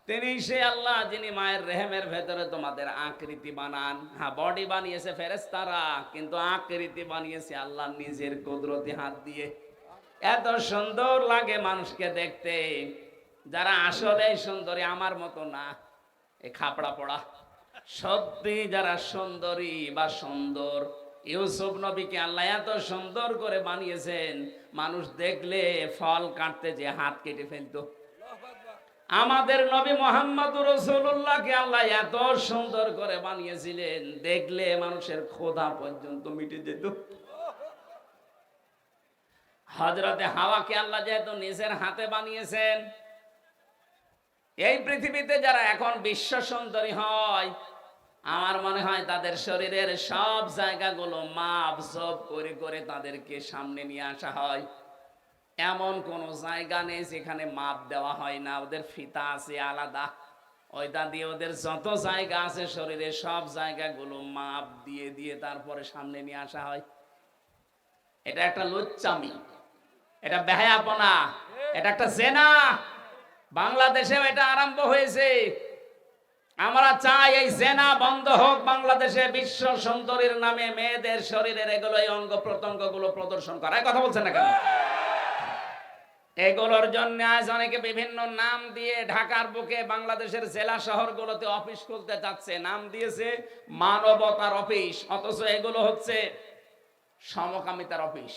তিনি সে আল্লাহ যিনি মায়ের রেহেমের ভেতরে তোমাদের আকৃতি বানান। হ্যাঁ, বডি বানিয়েছে ফেরেশতারা, কিন্তু আকৃতি বানিয়েছে আল্লাহ নিজের কুদরতি হাত দিয়ে। এত সুন্দর লাগে মানুষকে দেখতে। যারা আসলে সুন্দরী, আমার মতো না, এই খাপড়া পড়া, সত্যি যারা সুন্দরী বা সুন্দর, ইউসুফ নবীকে আল্লাহ এত সুন্দর করে বানিয়েছেন, মানুষ দেখলে ফল কাটতে যে হাত কেটে ফেলতো। আমাদের নবী মুহাম্মদুর রাসূলুল্লাহকে আল্লাহ এত সুন্দর করে বানিয়েছিলেন, দেখলে মানুষের ক্ষুধা পর্যন্ত মিটে যেত। হযরতে হাওয়াকে আল্লাহ যেহেতু নিজের হাতে বানিয়েছেন, এই পৃথিবীতে যারা এখন বিশ্ব সুন্দরী হয়, আমার মনে হয় তাদের শরীরের সব জায়গাগুলো মাপ জোপ করে করে তাদেরকে সামনে নিয়ে আসা হয়। এমন কোন জায়গা নেই যেখানে মাপ দেওয়া হয় না। ওদের ফিতা আছে আলাদা, ওইটা দিয়ে ওদের যত জায়গা আছে শরীরের সব জায়গাগুলো মাপ দিয়ে দিয়ে তারপরে সামনে নিয়ে আসা হয়। এটা একটা লুচ্চামি। এটা বেহায়াপনা, এটা একটা জেনা। বাংলাদেশেও এটা আরম্ভ হয়েছে। আমরা চাই এই জেনা বন্ধ হোক বাংলাদেশে। বিশ্ব সুন্দরীর নামে মেয়েদের শরীরের এগুলো এই অঙ্গ প্রত্যঙ্গ গুলো প্রদর্শন করা, কথা বলছেন না কেন? এগুলোর জন্য আজ অনেকে বিভিন্ন নাম দিয়ে ঢাকার বুকে বাংলাদেশের জেলা শহরগুলোতে অফিস খুলতে যাচ্ছে, নাম দিয়েছে মানবতার অফিস, অথচ এগুলো হচ্ছে সমকামিতার অফিস।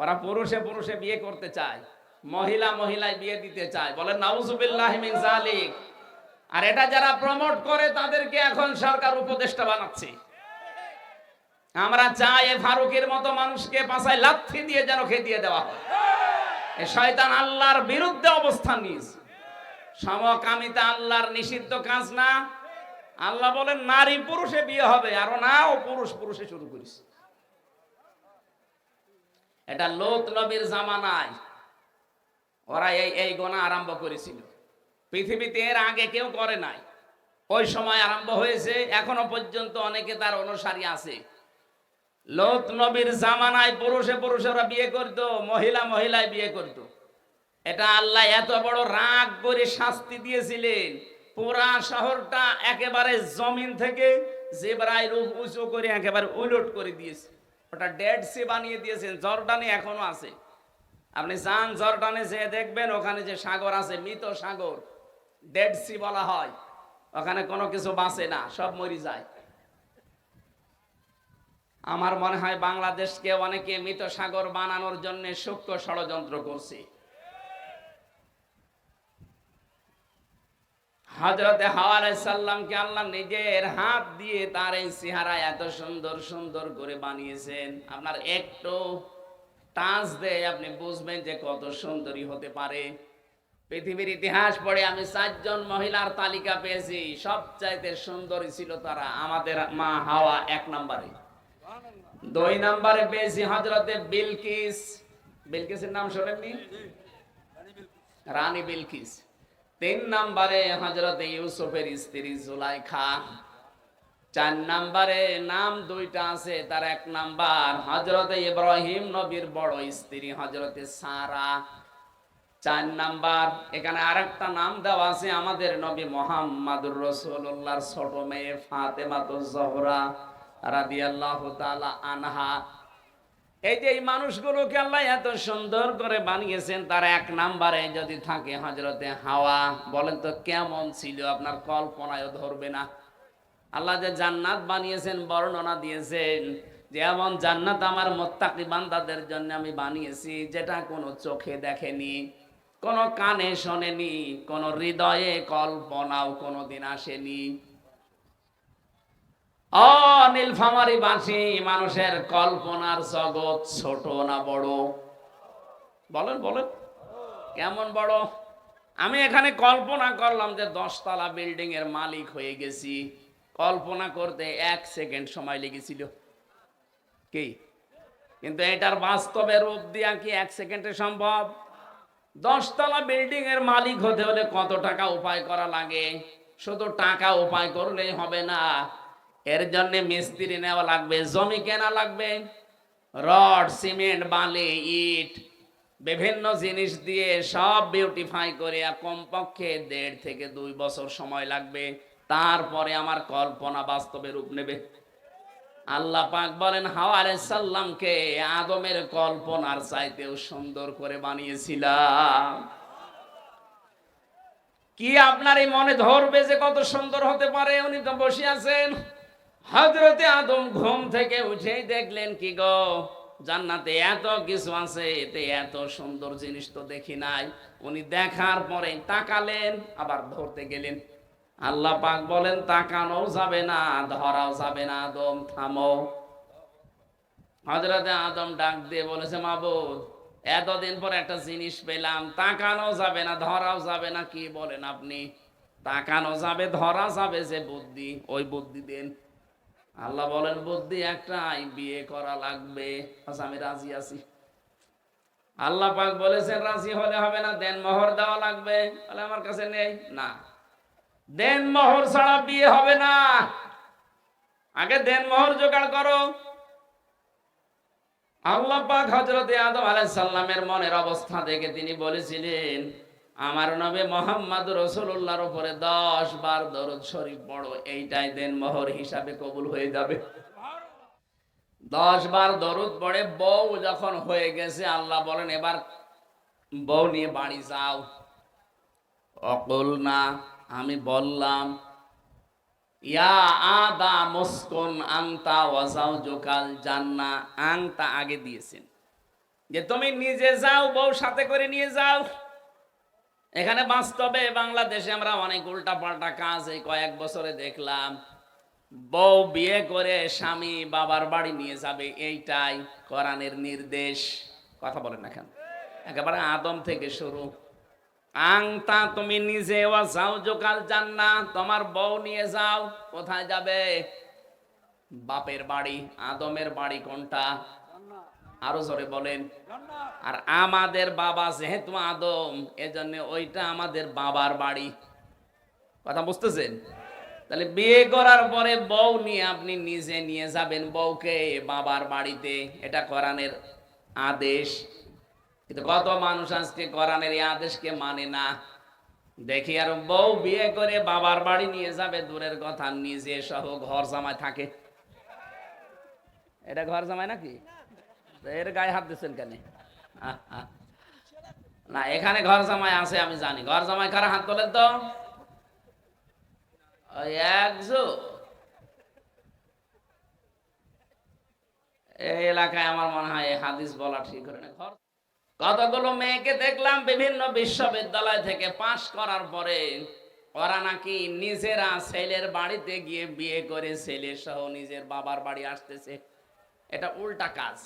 ওরা পুরুষে পুরুষে বিয়ে করতে চায়, মহিলা মহিলায় বিয়ে দিতে চায়, বলেন নাউজুবিল্লাহি মিন যালিক। আর এটা যারা প্রমোট করে তাদেরকে এখন সরকার উপদেষ্টা বানাচ্ছে। আমরা চাই এই ফারুকের মতো মানুষকে পাছায় লাথি দিয়ে যেন খেদিয়ে দেওয়া হয়। এই শয়তান আল্লাহর বিরুদ্ধে অবস্থান নিয়েছে। সমকামিতা আল্লাহর নিষিদ্ধ কাজ না। আল্লাহ বলেন নারী পুরুষে বিয়ে হবে, আর না ও পুরুষ পুরুষে শুরু করেছে। এটা লোত নবীর জামানায় ওরা এই গোনা আরম্ভ করেছিল। পৃথিবীতে এর আগে কেউ করে নাই, ওই সময় আরম্ভ হয়েছে। এখনো পর্যন্ত অনেকে তার অনুসারী আছে। লোত নবীর জামানায় পুরুষে পুরুষে ওরা বিয়ে করতো, মহিলা মহিলায় বিয়ে করতো। এটা আল্লাহ এত বড় রাগ করে শাস্তি দিয়েছিলেন, পুরা শহরটা একেবারে জমিন থেকে জেব্রাইল উঁচু করে একেবারে উলট করে দিয়েছে। ওটা ডেড সি বানিয়ে দিয়েছেন। জর্ডানে এখনো আছে, আপনি যান জর্ডানে যে দেখবেন ওখানে যে সাগর আছে, মৃত সাগর, ডেড সি বলা হয়। ওখানে কোনো কিছু বাঁচে না, সব মরে যায়। আমার মনে হয় বাংলাদেশকে অনেকে মৃত সাগর বানানোর জন্য সূক্ষ্ম ষড়যন্ত্র করছে। হযরতে হাওয়া আলাইহিস সালামকে আল্লাহ নিজের হাত দিয়ে তার এই চেহারা এত সুন্দর সুন্দর করে বানিয়েছেন। আপনার একটু টাচ দেয় আপনি বুঝবেন যে কত সুন্দরী হতে পারে। পৃথিবীর ইতিহাস পড়ে আমি 4 জন মহিলার তালিকা পেয়েছি, সবচাইতে সুন্দরী ছিল তারা। আমাদের মা হাওয়া 1 নম্বরে, 2 নম্বরে পেয়েছি হযরতে বিলকিস। বিলকিসের নাম শোনেননি? রানী বিলকিস। 3 নম্বরে হযরতে ইউসুফের স্ত্রী জুলাইখা। 4 নম্বরে নাম 2টা আছে, তার 1 নাম্বার হযরতে ইব্রাহিম নবীর বড় স্ত্রী হযরতে সারা। 4 নাম্বার এখানে আরেকটা নাম দেওয়া আছে আমাদের নবী মুহাম্মদুর রাসূলুল্লাহর ছোট মেয়ে ফাতেমাতুজ জোহরা রাদিয়াল্লাহু তাআলা আনহা। এই যে এই মানুষগুলোকে আল্লাহ এত সুন্দর করে বানিয়েছেন, তার 1 নম্বরে যদি থাকে হযরতে হাওয়া, বলেন তো কেমন ছিল? আপনার কল্পনায়ও ধরবে না। আল্লাহ যে জান্নাত বানিয়েছেন বর্ণনা দিয়েছেন যে এমন জান্নাত আমার মুত্তাকি বান্দাদের জন্য আমি বানিয়েছি, যেটা কোনো চোখে দেখেনি, কোনো কানে শোনেনি, কোনো হৃদয়ে কল্পনাও কোনোদিন আসেনি। ও নীলফামারী বাসী, মানুষের কল্পনার জগৎ ছোট না বড়? বলেন বলেন, কেমন বড়? আমি এখানে কল্পনা করলাম যে 10 তলা বিল্ডিং এর মালিক হয়ে গেছি। কল্পনা করতে 1 সেকেন্ড সময় লেগেছিল কি? কিন্তু এটার বাস্তবে রূপ দিয়া কি 1 সেকেন্ডে সম্ভব? 10 তলা বিল্ডিং এর মালিক হতে হলে কত টাকা উপায় করা লাগে? শুধু টাকা উপায় করলেই হবে না, এর জন্য মিস্ত্রি নেওয়া লাগবে, জমি কেনা লাগবে, রড সিমেন্ট বালি ইট বিভিন্ন জিনিস দিয়ে সব বিউটিফাই করে কমপক্ষে 1.5 থেকে 2 বছর সময় লাগবে। তারপরে আমার কল্পনা বাস্তবে রূপ নেবে। আল্লাহ পাক বলেন হাওয়া আলাইহিস সালামকে আদমের কল্পনার চাইতেও সুন্দর করে বানিয়েছিলাম। কি আপনার এই মনে ধরবে যে কত সুন্দর হতে পারে? উনি তো বসে আছেন। হযরতে আদম ঘুম থেকে উঠেই দেখলেন কি গো, জান্নাতে এত কিছু আছে, এতে এত সুন্দর জিনিস তো দেখি নাই। উনি দেখার পরে তাকালেন, আবার ধরতে গেলেন। আল্লাহ পাক বলেন তাকানো যাবে না, ধরাও যাবে না, আদম থামো। হযরতে আদম ডাক দিয়ে বলেছে মাবুদ, এতদিন পর একটা জিনিস পেলাম, তাকানো যাবে না, ধরাও যাবে না, কি বলেন আপনি? তাকানো যাবে, ধরা যাবে যে বুদ্ধি, ওই বুদ্ধি দেন। আল্লাহ বলেন বুদ্ধি একটাই, বিয়ে করা লাগবে। আচ্ছা আমি রাজি আছি। আল্লাহ পাক বলেছেন রাজি হলে হবে না, দেন মোহর দেওয়া লাগবে। বলে আমার কাছে নেই। না, দেন মোহর ছাড়া বিয়ে হবে না, আগে দেন মোহর জোগাড় করো। আল্লাহ পাক হযরত আদম আলাইহিস সালামের মনের অবস্থা দেখে তিনি বলেছিলেন, আমার নবী মুহাম্মদ রাসূলুল্লাহর উপরে 10 বার দরুদ শরীফ পড়ো, এইটাই দেন মোহর হিসাবে কবুল হয়ে যাবে। 10 বার দরুদ পড়ে বউ যখন হয়ে গেছে, আল্লাহ বলেন এবার বউ নিয়ে বাড়ি যাও। অকুল না, আমি বললাম ইয়া আদম উসকুন আনতা ওয়া যাওজুকাল জান্নাহ, আনতা আগে দিয়েছেন যে তুমি নিজে যাও, বউ সাথে করে নিয়ে যাও। এখানে বাস্তবে বাংলাদেশে আমরা অনেক উল্টা পাল্টা কাজ এই কয়েক বছরে দেখলাম। বউ বিয়ে করে স্বামী বাবার বাড়ি নিয়ে যাবে, এইটাই কোরআনের নির্দেশ। কথা বলেন না কেন? একেবারে আদম থেকে শুরু। আংতা তুমি নিজে ওয়া যাওজুকাল জান্নাহ, তোমার বউ নিয়ে যাও। কোথায় যাবে? বাপের বাড়ি। আদমের বাড়ি কোনটা? আরো জোরে বলেন। আর আমাদের বাবা যেহেতু আদম, এজন্য ওইটা আমাদের বাবার বাড়ি। কথা বুঝতেছেন? তাহলে বিয়ে করার পরে বউ নিয়ে আপনি নিজে নিয়ে যাবেন বউকে বাবার বাড়িতে, এটা কোরআনের আদেশ। কিন্তু কত মানুষ আজকে কোরআনের এই আদেশকে মানে না। দেখি আর বউ বিয়ে করে বাবার বাড়ি নিয়ে যাবে দূরের কথা, নিজে সহ ঘর জামাই থাকে। এটা ঘর জামাই নাকি? এর গায়ে হাত দিচ্ছেন কেন? না, এখানে ঘর জামাই আছে আমি জানি। ঘর জামাই কারা? হাত তোলেন তো। এই এলাকায় আমার মনে হয় হাদিস বলা ঠিক হবে না। কতগুলো মেয়েকে দেখলাম বিভিন্ন বিশ্ববিদ্যালয় থেকে পাশ করার পরে ওরা নাকি নিজেরা ছেলের বাড়িতে গিয়ে বিয়ে করে ছেলে সহ নিজের বাবার বাড়ি আসতেছে। এটা উল্টা কাজ।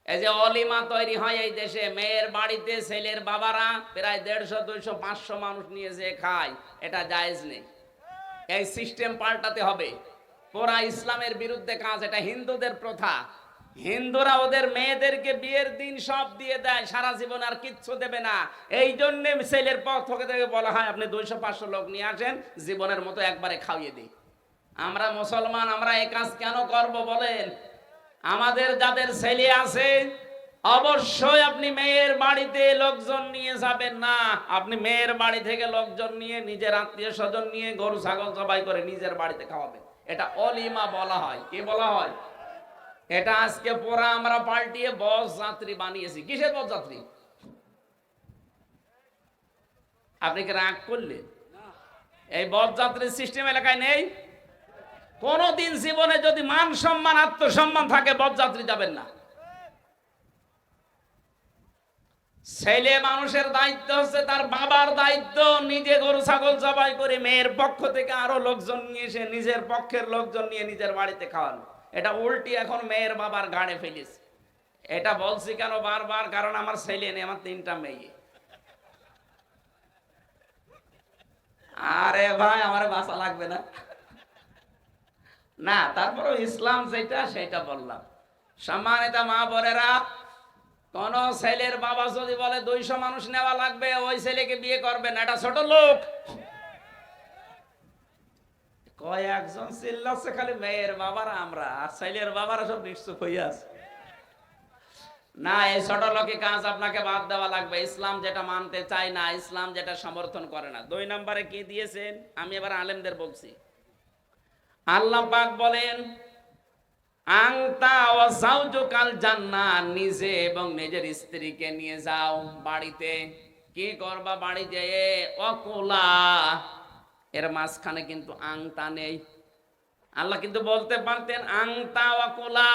এই যে অলিমা তৈরি হয় এই দেশে, মেয়ের বাড়িতে ছেলের বাবারা প্রায় 150, 200, 500 মানুষ নিয়ে যে খায়, এটা জায়েজ নেই। এই সিস্টেম পাল্টাতে হবে। পুরা ইসলামের বিরুদ্ধে কাজ। এটা হিন্দুদের প্রথা। হিন্দুরা ওদের মেয়েদেরকে বিয়ের দিন সব দিয়ে দেয়, সারা জীবন আর কিচ্ছু দেবে না। এই জন্য ছেলের পক্ষ থেকে বলা হয় আপনি 200-500 লোক নিয়ে আসেন, জীবনের মতো একবারে খাইয়ে দিই। আমরা মুসলমান, আমরা এই কাজ কেন করব বলেন? আমাদের যাদের ছেলে আছে অবশ্যই আপনি মেয়ের বাড়িতে লোকজন নিয়ে যাবেন না। আপনি মেয়ের বাড়ি থেকে লোকজন নিয়ে, নিজের আত্মীয় স্বজন নিয়ে গরু ছাগল জবাই করে নিজের বাড়িতে খাওয়াবেন। এটা অলিমা বলা হয়। কি বলা হয়? এটা আজকে পুরা আমরা পাল্টিয়ে বস যাত্রী বানিয়েছি। কিসের বস যাত্রী? আপনি কি রাগ করলেন? এই বস যাত্রীর সিস্টেম এলাকায় নেই। কোনদিন জীবনে যদি মান সম্মান আত্মসম্মান থাকে, বস যাত্রী যাবেন না। ছেলে মানুষের দায়িত্ব হচ্ছে তার বাবার দায়িত্ব, নিজে গরু ছাগল জবাই করে মেয়ের পক্ষ থেকে আরো লোকজন নিয়ে এসে নিজের পক্ষের লোকজন নিয়ে নিজের বাড়িতে খাওয়ানো। এটা উল্টি এখন মেয়ের বাবার গাড়ে ফেলিস। এটা বলছি কেন বারবার? কারণ আমার ছেলে নেই, আমার 3টা মেয়ে। আরে ভাই, আমার বাঁচা লাগবে না না। তারপরে ইসলাম যেটা সেটা বললাম। সম্মানিত মা বোনেরা, কোন ছেলের বাবা যদি বলে 200 মানুষ নেওয়া লাগবে, ওই ছেলেকে বিয়ে করবেন, এটা ছোট লোক। কয়েকজন চিল্লাচ্ছে খালি মেয়ের বাবারা, আমরা আর ছেলের বাবারা সব নিশ্চুপ হয়ে আছে। না, এই ছোট লোকের কাজ আপনাকে বাদ দেওয়া লাগবে। ইসলাম যেটা মানতে চায় না, ইসলাম যেটা সমর্থন করে না। 2 নম্বরে কি দিয়েছেন? আমি এবার আলেমদের বলছি। আল্লাহ পাক বলেন আংতা ওয়া যাওজুকাল জান্নাহ, নিজে এবং নিজের স্ত্রীকে নিয়ে যাও বাড়িতে। কি করবা বাড়িতে? অকুলা, এর মাঝখানে কিন্তু আংতা নেই। আল্লাহ কিন্তু বলতে পারতেন আংতা ওয়াকুলা,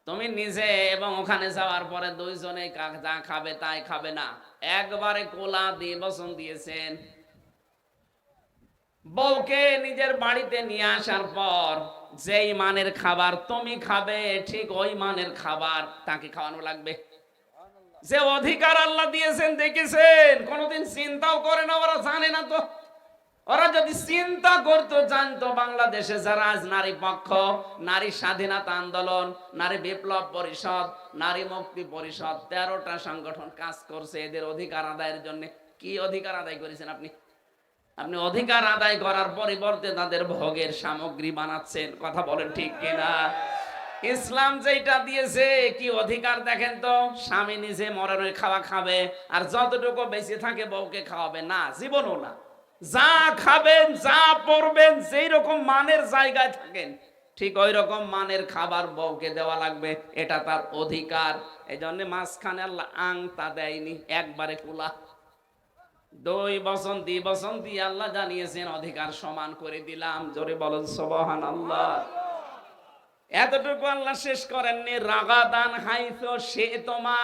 তুমি নিজে এবং ওখানে যাওয়ার পরে দুইজনে যা খাবে তাই খাবে না। একবারে কোলা দিয়ে বচন দিয়েছেন। বউকে নিজের বাড়িতে নিয়ে আসার পর যেই মানের খাবার তুমি খাবে, ঠিক ওই মানের খাবার তাকে খাওয়ানো লাগবে। যে অধিকার আল্লাহ দিয়েছেন দেখেছেন, কোনোদিন চিন্তাও করে না, ওরা জানে না তো। ওরা যদি চিন্তা করতো, জানতো বাংলাদেশে যারা আজ নারী পক্ষ, নারী স্বাধীনতা আন্দোলন, নারী বিপ্লব পরিষদ, নারী মুক্তি পরিষদ, 13টা সংগঠন কাজ করছে এদের অধিকার আদায়ের জন্য। কি অধিকার আদায় করেছেন আপনি? আপনি অধিকার আদায় করার পরিবর্তে তাদের ভোগের সামগ্রী বানাচ্ছেন। কথা বলেন ঠিক কিনা? ইসলাম যেটা দিয়েছে কি অধিকার দেখেন তো, স্বামী নিজে মরণের খাওয়া খাবে আর যতটুকু বেঁচে থাকে বউকে খাওয়াবে না, জীবনও না। যা খাবেন, যা পরবেন, যেই রকম মানের জায়গায় থাকেন ঠিক ওই রকম মানের খাবার বউকে দেওয়া লাগবে, এটা তার অধিকার। এই জন্য মাঝখানে আল্লাহ আংটা দেয়নি, একবারে খোলা। 2 বছর 2 বছর দিয়ে আল্লাহ জানিয়েছেন অধিকার সমান করে দিলাম। জোরে বলেন সুবহানাল্লাহ। এতটুকু আল্লাহ শেষ করেননি, রাগাদান হাইতো সে তোমা,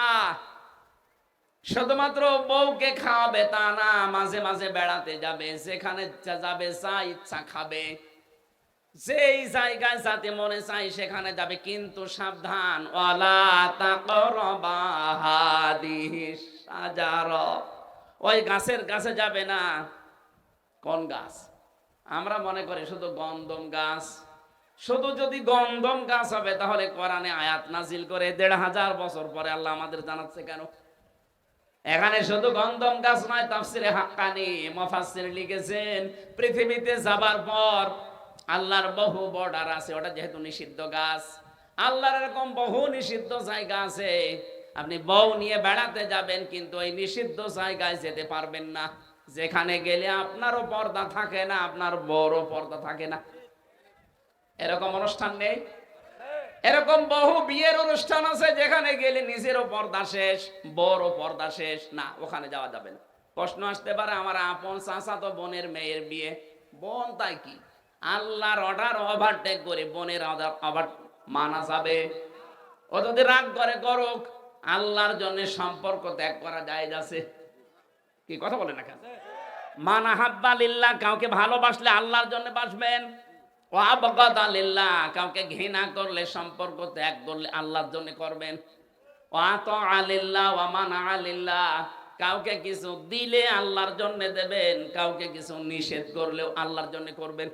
শুধুমাত্র বউকে খাওয়াবে তা না, মাঝে মাঝে বেড়াতে যাবে, যেখানে যাবে যা ইচ্ছা খাবে, যেই জায়গায় যাতে মনে চাই সেখানে যাবে, কিন্তু সাবধান, ওয়ালা তাকরাবা হাদিস শাজারা, ওই গাছের কাছে যাবে না। কোন গাছ? আমরা মনে করি শুধু গন্ধম গাছ। শুধু যদি গন্ধম গাছ হবে তাহলে কোরআনে আয়াত নাজিল করে 1500 বছর পরে আল্লাহ আমাদের জানাচ্ছে কেন? এখানে শুধু গন্ধম গাছ নয়, তাফসিরে হাক্কানি মুফাসসির লিখেছেন পৃথিবীতে যাবার পর আল্লাহর বহু বর্ডার আছে, ওটা যেহেতু নিষিদ্ধ গাছ, আল্লাহর এরকম বহু নিষিদ্ধ জায়গা আছে। আপনি বউ নিয়ে বেড়াতে যাবেন কিন্তু ওই নিষিদ্ধ জায়গায় যেতে পারবেন না, যেখানে গেলে আপনারও পর্দা থাকে না, আপনার বড় পর্দা থাকে না। এরকম অনুষ্ঠান নেই? এরকম বহু বিয়ের অনুষ্ঠান আছে যেখানে গেলে নিজেরও পর্দা শেষ, বড় পর্দা শেষ, না ওখানে যাওয়া যাবে না। প্রশ্ন আসতে পারে, আমার আপন চাচাতো বোনের মেয়ের বিয়ে, বোন তাই কি? আল্লাহর অর্ডার ওভারটেক করে বোনের অর্ডার মানা যাবে? ও যদি রাগ করে করুক, আল্লাহর জন্য সম্পর্ক ত্যাগ করা জায়েজ আছে? কি কথা বলে না কেন? মান আহাব্বা লিল্লাহ, কাউকে ভালোবাসলে আল্লাহর জন্য বাসবেন। ওয়া আবগাদা লিল্লাহ, কাউকে ঘৃণা করলে, সম্পর্ক ত্যাগ করলে আল্লাহর জন্য করবেন। ওয়া তাআ লিল্লাহ ওয়া মানা লিল্লাহ, কাউকে কিছু দিলে আল্লাহর জন্য দেবেন, কাউকে কিছু নিষেধ করলেও আল্লাহর জন্য করবেন।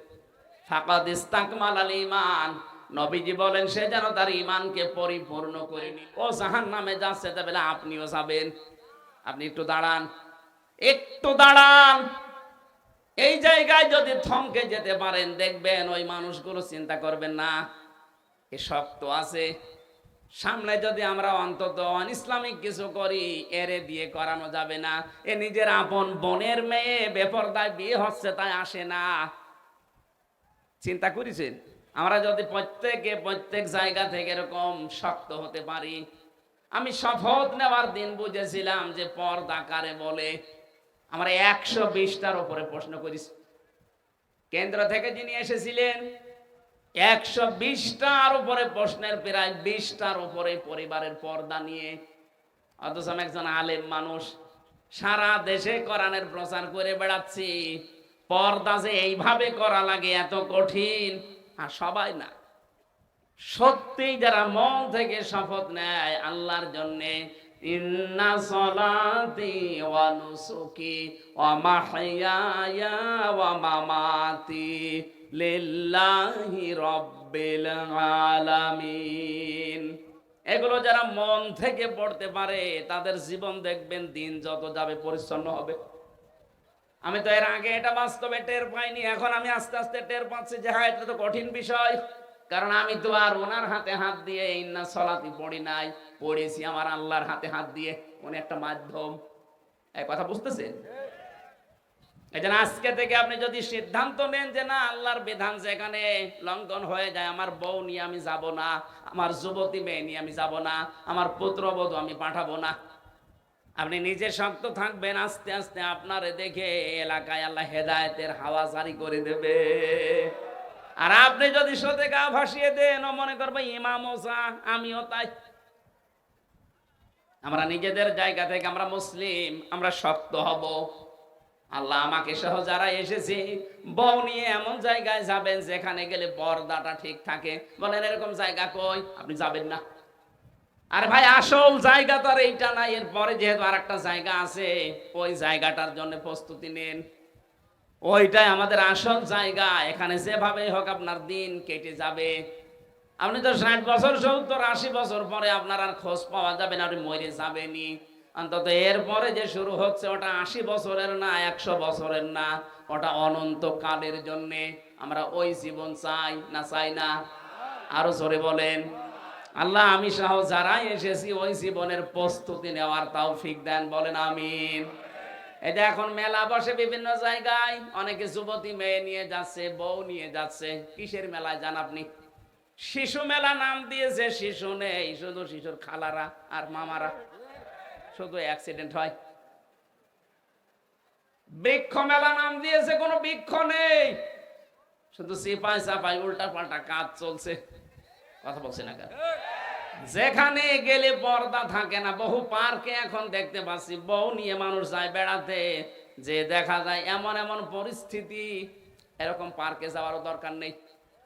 ফাকাদ ইস্তাকমালাল ঈমান, নবীজি বলেন সে যেন তার ঈমানকে পরিপূর্ণ করে নিল। ও জাহান্নামে যাচ্ছে, তবে আপনিও যাবেন। আপনি একটু দাঁড়ান, একটু দাঁড়ান। এই জায়গায় যদি থমকে যেতে পারেন, দেখবেন ওই মানুষগুলো চিন্তা করবেন না এ শক্ত আছে, সামনে যদি আমরা অন্তত ইসলামিক কিছু করি এরে দিয়ে করানো যাবে না। এ নিজের আপন বোনের মেয়ে, বেপরদায় বিয়ে হচ্ছে তাই আসে না। চিন্তা করেছেন? আমরা যদি প্রত্যেক জায়গা থেকে এরকম শক্ত হতে পারি। আমি শপথ নেওয়ার দিন বুঝেছিলাম যে পর্দা কারে বলে। আমরা 120টার উপরে প্রশ্ন করেছি, কেন্দ্র থেকে যিনি এসেছিলেন 120টার উপরে প্রশ্নের প্রায় 20টার উপরে পরিবারের পর্দা নিয়ে। অথচ আমি একজন আলেম মানুষ, সারা দেশে কোরআনের প্রচার করে বেড়াচ্ছি, পর্দা যে এইভাবে করা লাগে এত কঠিন, আর সবাই না। সত্যি যারা মন থেকে শপথ নেয় আল্লাহর জন্যে, ইন্না সলাতি ওয়া নুসুকি ওয়া মাহইয়ায়া ওয়া মামাতি লিল্লাহি রাব্বিল আলামিন, এগুলো যারা মন থেকে পড়তে পারে তাদের জীবন দেখবেন দিন যত যাবে পরিচ্ছন্ন হবে। আমি তো এর আগে এটা বাস্তবে টের পাইনি, এখন আমি আস্তে আস্তে টের পাচ্ছি যে হ্যাঁ এটা তো কঠিন বিষয়। কারণ আমি তো আর ওনার হাতে হাত দিয়ে ইন্না সলাতি পড়ি নাই, পড়েছি আমার আল্লাহর হাতে হাত দিয়ে, উনি একটা মাধ্যম। এই কথা বুঝতেছেন? এই জন্য আজকে থেকে আপনি যদি সিদ্ধান্ত নেন যে না, আল্লাহর বিধান যেখানে লঙ্ঘন হয়ে যায়, আমার বউ নিয়ে আমি যাব না, আমার যুবতী মেয়ে নিয়ে আমি যাব না, আমার পুত্রবধূ আমি পাঠাবো না, আপনি নিজে শক্ত থাকবেন, আস্তে আস্তে আপনারে দেখে এলাকায় আল্লাহ হেদায়েতের হাওয়া জারি করে দেবে। আর আপনি যদি সোতে গা ভাসিয়ে দেন, ও মনে করবে ইমাম ওসা, আমিও তাই। আমরা নিজেদের জায়গা থেকে আমরা মুসলিম, আমরা শক্ত হব। আল্লাহ আমাকে সহ যারা এসেছি, বউ নিয়ে এমন জায়গায় যাবেন যেখানে গেলে পর্দাটা ঠিক থাকে। বলেন এরকম জায়গা কই? আপনি যাবেন না। আরে ভাই, আসল জায়গা তো আর এইটা না, এরপরে যেহেতু আর একটা জায়গা আছে, ওই জায়গাটার জন্য প্রস্তুতি নেন। ওইটাই আমাদের আসল জায়গা, এখানে যেভাবে হোক আপনার দিন কেটে যাবে। আপনি তো 60 বছর 70 80 বছর পরে আপনার আর খোঁজ পাওয়া যাবে না, আপনি মরে যাবেনি। অন্তত এরপরে যে শুরু হচ্ছে ওটা 80 বছরের না, 100 বছরের না, ওটা অনন্তকালের জন্যে। আমরা ওই জীবন চাই না চাই না? আরো জোরে বলেন। আল্লাহ আমি সহ যারাই এসেছি ওই জীবনের প্রস্তুতি নেওয়ার তৌফিক দেন, বলেন আমিন। এটা এখন মেলা বসে বিভিন্ন জায়গায়, অনেকে যুবতী মেয়ে নিয়ে যাচ্ছে, বউ নিয়ে যাচ্ছে। কিসের মেলায় যান আপনি? শিশু মেলা নাম দিয়েছে, শিশু নেই, শুধু শিশুর খালারা আর মামারা, শুধু অ্যাক্সিডেন্ট হয়। বৃক্ষ মেলা নাম দিয়েছে, কোনো বৃক্ষ নেই, শুধু চিপাই চাপাই উল্টা পাল্টা কাজ চলছে। কথা বলছে না কেন? যেখানে গেলে পর্দা থাকে না। বহু পার্কে এখন দেখতে পাচ্ছি বউ নিয়ে মানুষ যায় বেড়াতে, যে দেখা যায় এমন এমন পরিস্থিতি, এরকম পার্কে যাওয়ারও দরকার নেই।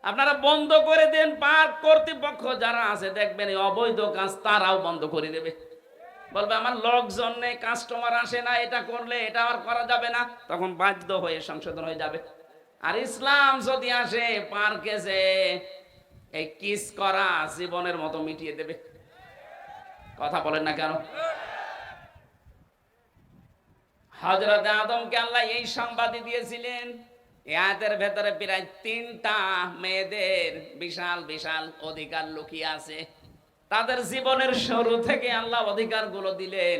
আপনারা বন্ধ করে দেন, পার্ক কর্তৃপক্ষ যারা আছে দেখবেন এই অবৈধ কাজ তারাও বন্ধ করে দেবে। বলবে আমার লোকজন নেই, কাস্টমার আসে না, এটা করলে এটা আর করা যাবে না, তখন বাধ্য হয়ে সংশোধন হয়ে যাবে। আর ইসলাম যদি আসে, পার্কে যে এই কিস করা জীবনের মতো মিটিয়ে দেবে। কথা বলেন না কেন? হযরত আদমকে আল্লাহ এই সংবাদই দিয়েছিলেন। এই আয়াতের ভেতরে প্রায় 3টা মেয়েদের বিশাল বিশাল অধিকার লুকিয়ে আছে। তাদের জীবনের শুরু থেকে আল্লাহ অধিকারগুলো দিলেন।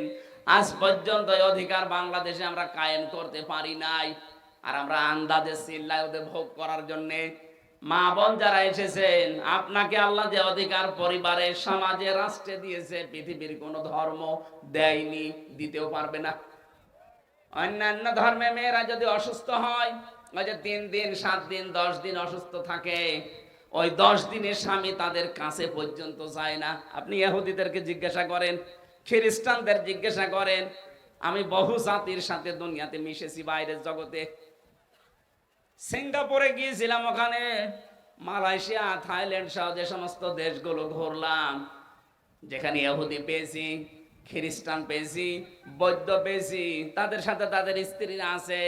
আজ পর্যন্ত এই অধিকার বাংলাদেশে আমরা কায়েম করতে পারি নাই। আর আমরা আন্দাজে চিল্লায় ওদের ভোগ করার জন্যে। মা বোন যারা এসেছেন, আপনাকে আল্লাহ যে অধিকার পরিবারে, সমাজে, রাষ্ট্রে দিয়েছে, পৃথিবীর কোন ধর্ম দেয়নি, দিতেও পারবে না। অন্যান্য ধর্মে মেয়েরা যদি অসুস্থ হয়, ওই যে 3 দিন 7 দিন 10 দিন অসুস্থ থাকে, ওই 10 দিনের স্বামী তাদের কাছে পর্যন্ত যায় না। আপনি ইহুদিদেরকে জিজ্ঞাসা করেন, খ্রিস্টানদের জিজ্ঞাসা করেন। আমি বহু জাতির সাথে দুনিয়াতে মিশেছি, বাইরের জগতে। সিঙ্গাপুরে গিয়েছিলাম, ওখানে মালয়েশিয়া, থাইল্যান্ড সহ যে সমস্ত দেশগুলো ঘুরলাম, যেখানে ইহুদি পেয়েছি, খ্রিস্টান পেয়েছি, বৌদ্ধ পেয়েছি, তাদের সাথে তাদের স্ত্রীরা আছে।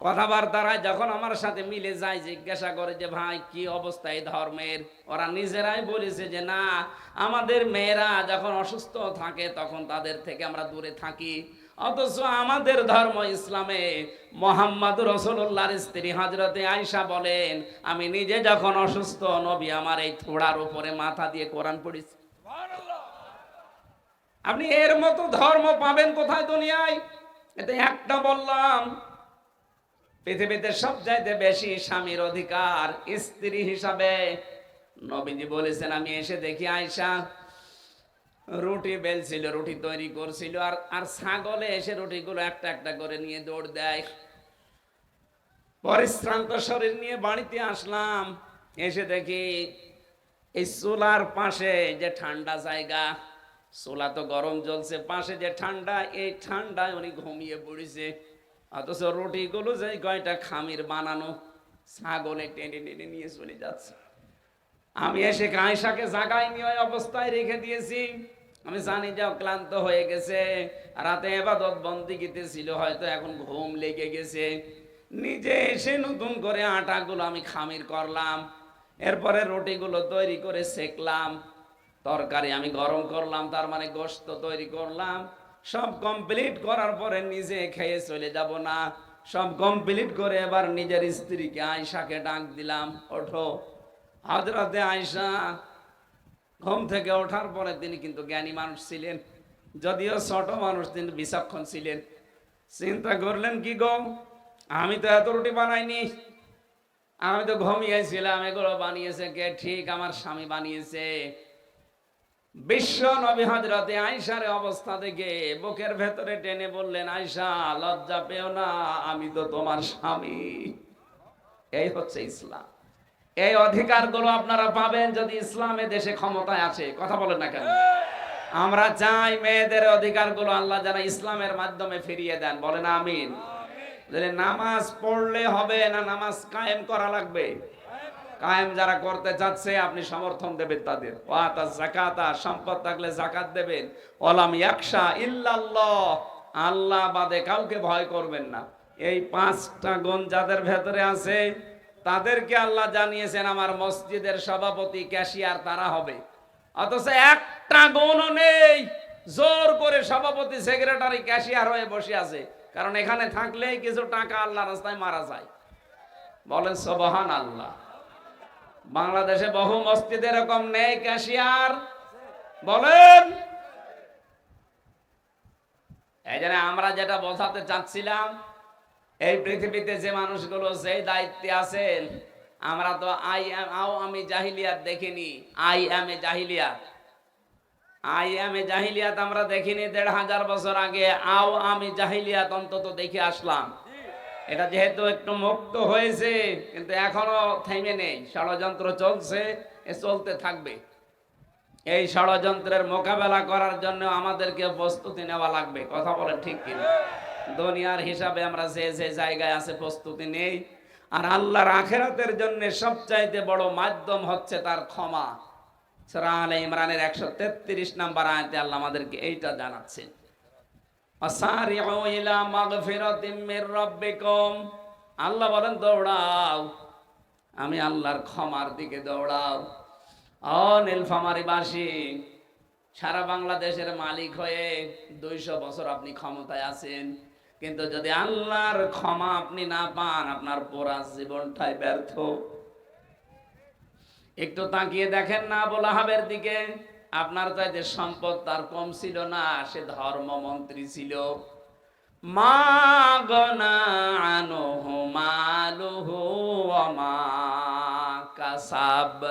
কথাবার্তায় যখন আমার সাথে মিলে যায়, জিজ্ঞাসা করে যে ভাই কি অবস্থা এই ধর্মের, ওরা নিজেরাই বলেছে যে না, আমাদের মেয়েরা যখন অসুস্থ থাকে তখন তাদের থেকে আমরা দূরে থাকি। অথচ আমাদের ধর্ম ইসলামে মুহাম্মদ রাসূলুল্লাহর স্ত্রী হযরতে আয়েশা বলেন, আমি নিজে যখন অসুস্থ, নবী আমার এই থোড়ার উপরে মাথা দিয়ে কোরআন পড়েছি। আপনি এর মতো ধর্ম পাবেন কোথায় দুনিয়ায়? এটা একটা বললাম। পৃথিবীতে সবচাইতে বেশি স্বামীর অধিকার স্ত্রী হিসাবে নবীজি বলেছেন, আমি এসে দেখি আয়েশা রুটি বেলছিল, রুটি তৈরি করছিল, আর ছাগলে এসে রুটিগুলো একটা একটা করে নিয়ে দৌড় দেয়। পরিশ্রান্ত শরীর নিয়ে বাড়িতে আসলাম, এসে দেখি এই চুলার পাশে যে ঠান্ডা জায়গা, চুলা তো গরম জ্বলছে, পাশে যে ঠান্ডা, এই ঠান্ডায় উনি ঘুমিয়ে পড়েছে। অথচ রুটিগুলো যে কয়টা খামির বানানো, ছাগলে টেনে টেনে নিয়ে চলে যাচ্ছে। আমি এসে আয়েশাকে জাগাইনি, ওই অবস্থায় রেখে দিয়েছি। আমি জানি যে ক্লান্ত হয়ে গেছে, রাতে ইবাদত বন্দেগীতে ছিল, হয়তো এখন ঘুম লেগে গেছে। নিজে এসে নতুন করে আটাগুলো আমি খামির করলাম, এরপরে রুটিগুলো তৈরি করে সেকলাম, তরকারি আমি গরম করলাম, তার মানে গোশত তৈরি করলাম। সব কমপ্লিট করার পরে নিজে খেয়ে চলে যাব না, সব কমপ্লিট করে এবার নিজের স্ত্রীকে আয়েশাকে ডাক দিলাম, ওঠো। হযরতে আয়েশা ঘুম থেকে ওঠার পরে, তিনি কিন্তু জ্ঞানী মানুষ ছিলেন, যদিও ছোট মানুষ, তিনি বিচক্ষণ ছিলেন। চিন্তা করলেন, কি গো, আমি তো এত রুটি বানাইনি, আমি তো ঘুমিয়েছিলাম, এগুলো বানিয়েছে কে? ঠিক আমার স্বামী বানিয়েছে। বিশ্ব নবী হযরতে আয়েশার অবস্থা দেখে বুকের ভেতরে টেনে বললেন, আয়েশা লজ্জা পেও না, আমি তো তোমার স্বামী। এই হচ্ছে ইসলাম। এই অধিকারগুলো আপনারা পাবেন যদি ইসলামে দেশে ক্ষমতায় আসে। কথা বলেন না কেন? আমরা চাই মেয়েদের অধিকারগুলো আল্লাহ যেন ইসলামের মাধ্যমে ফিরিয়ে দেন, বলেন আমিন। নামাজ পড়লে হবে না, নামাজ কায়েম করা লাগবে। কায়েম যারা করতে যাচ্ছে, আপনি সমর্থন দেবেন তাদের। ওয়াতা যাকাতা, সম্পদ থাকলে যাকাত দেবেন। ওয়ালাম ইয়াখশা ইল্লাল্লাহ, আল্লাহ বাদে কাউকে ভয় করবেন না। এই 5টা গুণ যাদের ভেতরে আছে, তাদেরকে আল্লাহ জানিয়েছেন আমার মসজিদের সভাপতি, ক্যাশিয়ার তারা হবে। অথচ একটা গুণও নেই, জোর করে সভাপতি, সেক্রেটারি, ক্যাশিয়ার হয়ে বসে আছে। কারণ এখানে থাকলেই কিছু টাকা আল্লাহ রাস্তায় মারা যায়। বলেন সুবহানাল্লাহ। বাংলাদেশে বহু মসজিদ এরকম নেই ক্যাশিয়ার, বলেন। এই জন্য আমরা যেটা বোঝাতে চাচ্ছিলাম, এই পৃথিবীতে যে মানুষগুলো যে দায়িত্বে আছেন, আমরা তো আমি জাহিলিয়াত দেখিনি। আমি জাহিলিয়াত আমরা দেখিনি ১৫০০ বছর আগে। আমি জাহিলিয়াত অন্তত দেখে আসলাম। এটা যেহেতু একটু মুক্ত হয়েছে, কিন্তু এখনো থেমে নেই, ষড়যন্ত্র চলছে, চলতে থাকবে। এই ষড়যন্ত্রের মোকাবেলা করার জন্য আমাদেরকে প্রস্তুতি নেওয়া লাগবে। কথা বলে ঠিক কিনা? দুনিয়ার হিসাবে আমরা যে যে জায়গায় আছে প্রস্তুতি নেই, আর আল্লাহর আখিরাতের জন্য সবচাইতে বড় মাধ্যম হচ্ছে তার ক্ষমা। সূরা আলে ইমরানের ১৩৩ নম্বর আয়াতে আল্লাহ আমাদেরকে এইটা জানাচ্ছেন, আসারিউ ইলা মাগফিরাতিম মির রাব্বিকুম। আল্লাহ বলেন দৌড়াও, আমি আল্লাহর ক্ষমার দিকে দৌড়াও। নীলফামারীবাসী, সারা বাংলাদেশের মালিক হয়ে ২০০ বছর আপনি ক্ষমতায় আছেন, কিন্তু যদি আল্লাহর ক্ষমা আপনি না পান, আপনার পুরা জীবনটাই ব্যর্থ। একটু তাকিয়ে দেখেন না আবুল আহাবের দিকে। আপনার চাইতে সম্পদ তার কম ছিল না, সে ধর্মমন্ত্রী ছিল। মা গনা আনহু মালুহু ওয়া মা কাসাব।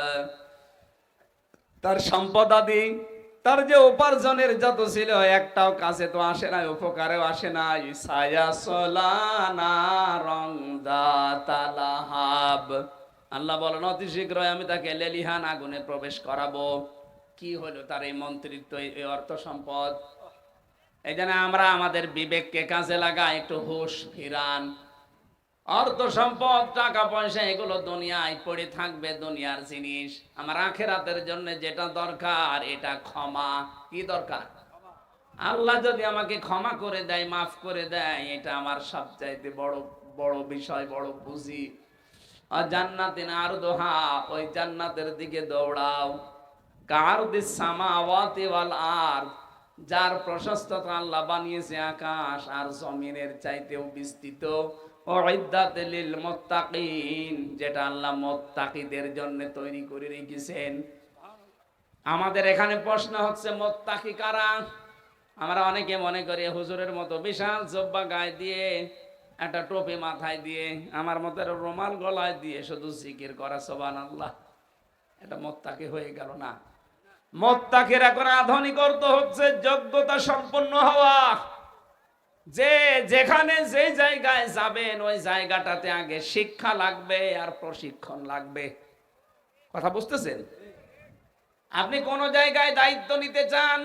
তার সম্পদাদি, তার যে উপার্জনের যত ছিল, একটাও কাছে তো আসে না, উপকারেও আসে না। আল্লাহ বলেন অতি শীঘ্রই আমি তাকে লেলিহান আগুনে প্রবেশ করাবো। কি হলো তার এই মন্ত্রিত্ব, এই অর্থ সম্পদ? এই জন্য আমরা আমাদের বিবেককে কাজে লাগাই, একটু হুঁশ ফিরান। অর্থ সম্পদ, টাকা পয়সা, এগুলো দুনিয়ায় পড়ে থাকবে, দুনিয়ার জিনিস। আমার আখিরাতের জন্য যেটা দরকার, এটা ক্ষমা। কি দরকার? আল্লাহ যদি আমাকে ক্ষমা করে দেয়, মাফ করে দেয়, এটা আমার সবচাইতে বড় বড় বিষয়, বড় পুঁজি। আর জান্নাতিন আরদুহা, ওই জান্নাতের দিকে দৌড়াও। কারদিস সামাওয়াতি ওয়াল আরদ, যার প্রশস্ততা আল্লাহ বানিয়েছে আকাশ আর জমিনের চাইতেও বিস্তৃত। উইদ্দাত লিল মুত্তাকিন, যেটা আল্লাহ মুত্তাকিদের জন্য তৈরি করে রেখেছেন। আমাদের এখানে প্রশ্ন হচ্ছে, মুত্তাকি কারা? আমরা অনেকে মনে করি হুজুরের মতো বিশাল জব্বা গায়ে দিয়ে, একটা টুপি মাথায় দিয়ে, আমার মতো রুমাল গলায় দিয়ে শুধু জিকির করা, সুবহানাল্লাহ, এটা মুত্তাকি হয়ে গেল না। মুত্তাকির এখন আধুনিক অর্থ হচ্ছে যোগ্যতা সম্পন্ন হওয়া। যে যেখানে যে জায়গায় যাবেন, ওই জায়গাটাতে আগে শিক্ষা লাগবে আর প্রশিক্ষণ লাগবে। কথা বুঝতেছেন? আপনি কোন জায়গায় দায়িত্ব নিতে চান,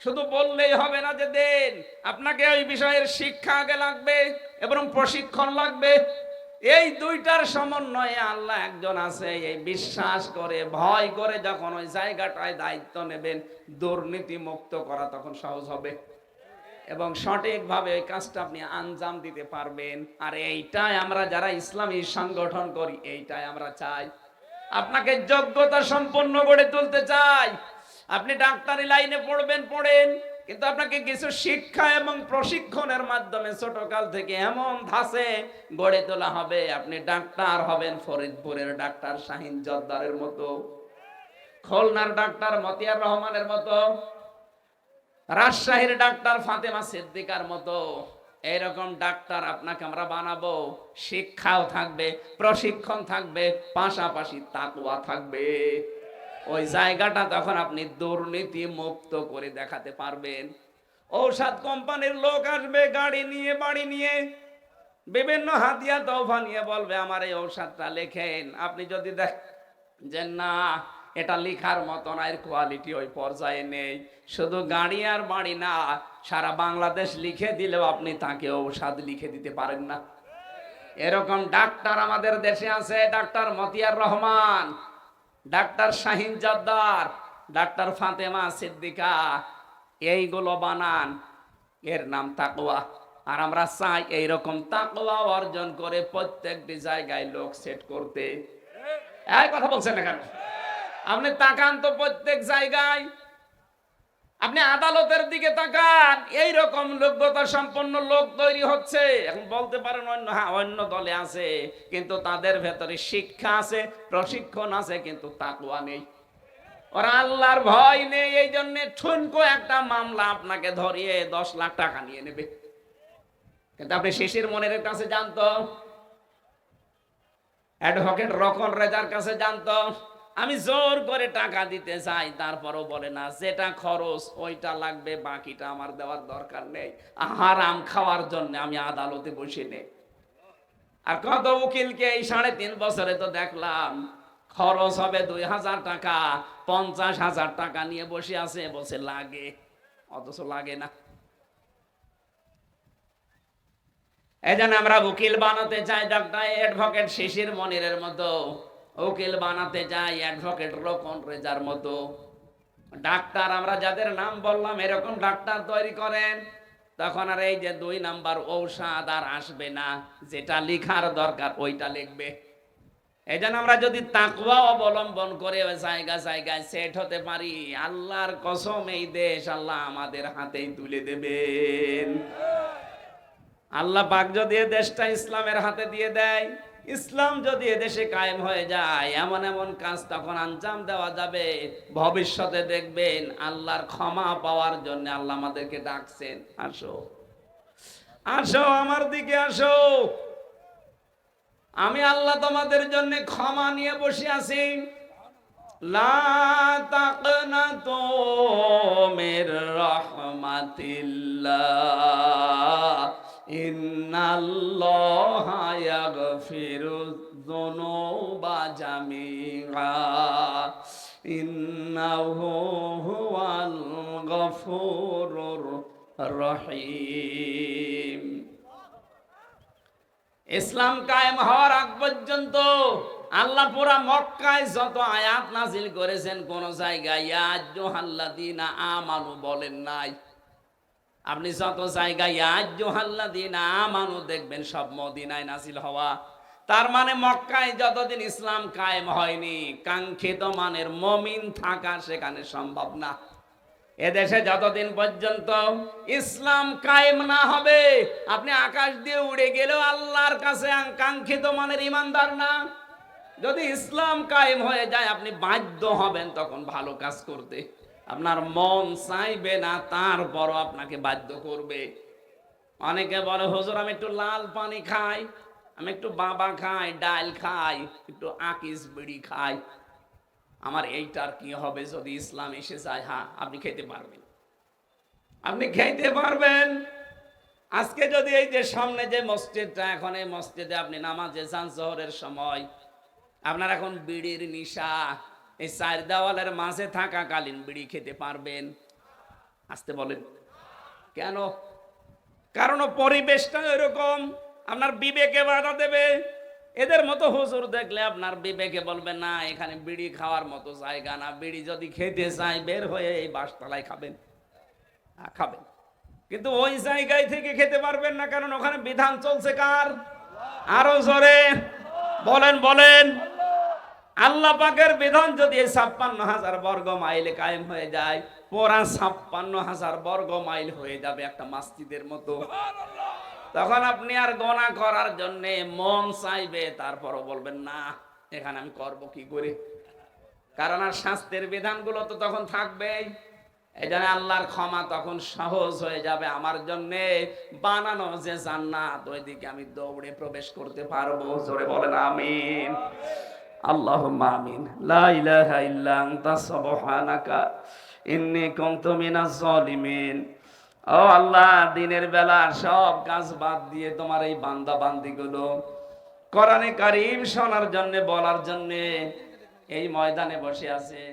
শুধু বললেই হবে না যে দেন। আপনাকে ওই বিষয়ের শিক্ষা আগে লাগবে এবং প্রশিক্ষণ লাগবে। এই দুইটার সমন্বয়ে আল্লাহ একজন আছে, এই বিশ্বাস করে, ভয় করে যখন ওই জায়গাটায় দায়িত্ব নেবেন, দুর্নীতি মুক্ত করা তখন সহজ হবে এবং সঠিকভাবে ওই কাজটা আপনি আঞ্জাম দিতে পারবেন। আর এইটাই আমরা যারা ইসলামী সংগঠন করি, এইটাই আমরা চাই। আপনাকে যোগ্যতা সম্পন্ন গড়ে তুলতে চাই। আপনি ডাক্তারি লাইনে পড়বেন, পড়েন, কিন্তু আপনাকে কিছু শিক্ষা এবং প্রশিক্ষণের মাধ্যমে ছোটকাল থেকে এমন ধাঁচে গড়ে তোলা হবে, আপনি ডাক্তার হবেন ফরিদপুরের ডাক্তার শাহিন জর্দারের মতো, খুলনার ডাক্তার মতিয়ার রহমানের মতো, রাজশাহীর ডাক্তার ফাতেমা সিদ্দিকার মতো। এইরকম ডাক্তার আপনাকে আমরা বানাবো। শিক্ষাও থাকবে, প্রশিক্ষণ থাকবে, পাশাপাশি তাকওয়া থাকবে। ওই জায়গাটা তখন আপনি দুর্নীতি মুক্ত করে দেখাতে পারবেন। ঔষধ কোম্পানির লোক আসবে গাড়ি নিয়ে, বাড়ি নিয়ে, বিভিন্ন হাদিয়া তওফা নিয়ে, বলবে আমার এই ঔষধটা লেখেন। আপনি যদি দেখেন না এটা লিখার মতো না, এর কোয়ালিটি ওই পর্যায়ে নেই, শুধু গাড়ি আর বাড়ি না, সারা বাংলাদেশ লিখে দিলেও আপনি তাকে ঔষধ লিখে দিতে পারেন না। এরকম ডাক্তার আমাদের দেশে আছে। Doctor Motiar Rahman, doctor Shahin Jordar, doctor Fatema Siddika, এইগুলো বানান, এর নাম তাকওয়া। আর আমরা চাই এইরকম তাকওয়া অর্জন করে প্রত্যেকটি জায়গায় লোক সেট করতে। এই কথা বলছেন না কেন? আপনি তাকান তো প্রত্যেক জায়গায় আপনি আদালতের দিকে তাকান, এইরকম যোগ্যতা সম্পন্ন লোক তৈরি হচ্ছে। এখন বলতে পারেন অন্য, হ্যাঁ অন্য দলে আছে, কিন্তু তাদের ভেতরে শিক্ষা আছে, প্রশিক্ষণ আছে, কিন্তু তাকওয়া নেই। ওরা আল্লাহর ভয় নেই, এই জন্য ঠুনকো একটা মামলা আপনাকে ধরিয়ে 10 লাখ টাকা নিয়ে নেবে। কিন্তু আপনি শিশির মনিরের কাছে জানতো, অ্যাডভোকেট রকন রেজার কাছে জানতো, আমি জোর করে টাকা দিতে চাই, তারপরও বলে না, যেটা খরচ ওইটা লাগবে, বাকিটা আমার দেওয়ার দরকার নেই। হারাম খাওয়ার জন্য আমি আদালতে বসে নেই। আর কত উকিলকে এই 3.5 বছরে তো দেখলাম, খরচ হবে 2000 টাকা, 50,000 টাকা নিয়ে বসে আছে, বলছে লাগে, অথচ লাগে না। এই জন্য আমরা উকিল বানাতে চাই ডাক্তার অ্যাডভোকেট শিশির মনিরের মতো, উকিল বানাতে চাই অ্যাডভোকেট রকন রেজার মতো। ডাক্তার আমরা যাদের নাম বললাম, এরকম ডাক্তার তৈরি করেন, তখন আর এই যে 2 নাম্বার ঔষধ আর আসবে না, যেটা লিখার দরকার ওইটা লিখবে। এই জন্য আমরা যদি তাকওয়া অবলম্বন করে জায়গা জায়গায় সেট হতে পারি, আল্লাহর কসম এই দেশ আল্লাহ আমাদের হাতেই তুলে দেবেন। আল্লাহ পাক যদি এই দেশটা ইসলামের হাতে দিয়ে দেয়, ইসলাম যদি এদেশে কায়েম হয়ে যায়, এমন এমন কাজ তখন আঞ্জাম দেওয়া যাবে, ভবিষ্যতে দেখবেন আল্লাহর ক্ষমা পাওয়ার জন্য আল্লাহ আমাদেরকে ডাকছেন, আসো আসো আমার দিকে আসো, আমি আল্লাহ তোমাদের জন্য ক্ষমা নিয়ে বসে আছি। লা তাকনাতু মির রাহমাতিল্লাহ ইন্নাল্লাহা ইয়াগফিরুয যুনুবা জামিআ ইন্নাহু হুয়াল গফুরুর রহিম। ইসলাম কায়েম হওয়ার আগ পর্যন্ত আল্লাহ পুরা মক্কায় যত আয়াত নাজিল করেছেন, কোন জায়গায় ইয়া আইয়ুহাল্লাযীনা আমানু বলেন নাই। আপনি যত জায়গায় ইয়া আইয়ুহাল্লাযীনা আমানু দেখবেন, সব মদিনায় নাজিল হওয়া। তার মানে মক্কায় যতদিন ইসলাম কায়েম হয়নি, কাঙ্ক্ষিত মানের মুমিন থাকা সেখানে সম্ভব না। এদেশে যতদিন পর্যন্ত ইসলাম কায়েম না হবে, আপনি আকাশ দিয়ে উড়ে গেলেও আল্লাহর কাছে কাঙ্ক্ষিত মানের ইমানদার না। যদি ইসলাম কায়েম হয়ে যায়, আপনি বাধ্য হবেন তখন ভালো কাজ করতে, আপনার মন চাইবে না, তারপরও আপনাকে বাধ্য করবে। অনেকে বলে, হুজুর আমি একটু লাল পানি খাই, আমি একটু বাবা খাই, ডাল খাই, একটু আকিস বিড়ি খাই, আমার এইটার কি হবে যদি ইসলাম এসে যায়? হ্যাঁ, আপনি খেতে পারবেন, আপনি খেতে পারবেন। আজকে যদি এই যে সামনে যে মসজিদটা, এখন এই মসজিদে আপনি নামাজে যান জোহরের সময়, আপনার এখন বিড়ির নিশা, এই 4 দেওয়ালের মাঝে থাকাকালীন বিড়ি খেতে পারবেন? আসতে বলেন কেন? কারণ পরিবেশটা এরকম, আপনার বিবেকে বাধা দেবে। এদের মতো হুজুর দেখলে আপনার বিবেকে বলবে না, এখানে বিড়ি খাওয়ার মতো জায়গা না, বিড়ি যদি খেতে চাই বের হয়ে এই বাসতলায় খাবেন, খাবেন, কিন্তু ওই জায়গায় থেকে খেতে পারবেন না, কারণ ওখানে বিধান চলছে কার? আরো জোরে বলেন বলেন। আল্লাহ পাকের বিধান যদি 56,000 বর্গ মাইলে কায়েম হয়ে যায়, পুরা 56,000 বর্গ মাইল হয়ে যাবে একটা মসজিদের মতো। তখন আপনি আর গোনা করার জন্য মন চাইবে, তারপরও বলবেন না, এখানে আমি করব কি করে, কারণ আর শাস্তির বিধানগুলো তো তখন থাকবেই। এই জন্য আল্লাহর ক্ষমা তখন সহজ হয়ে যাবে আমার জন্য। বানানো যে জান্নাত, ওইদিকে আমি দৌড়ে প্রবেশ করতে পারবো। জোরে বলেন আমিন। আল্লাহুম্মা আমিন। লা ইলাহা ইল্লা আনতা সুবহানাকা ইন্নী কুনতু মিনাজ জালিমিন। ও আল্লাহ, দিনের বেলা সব কাজ বাদ দিয়ে তোমার এই বান্দা বান্দিগুলো কোরআনে কারীম শোনার জন্য, বলার জন্য এই ময়দানে বসে আছে।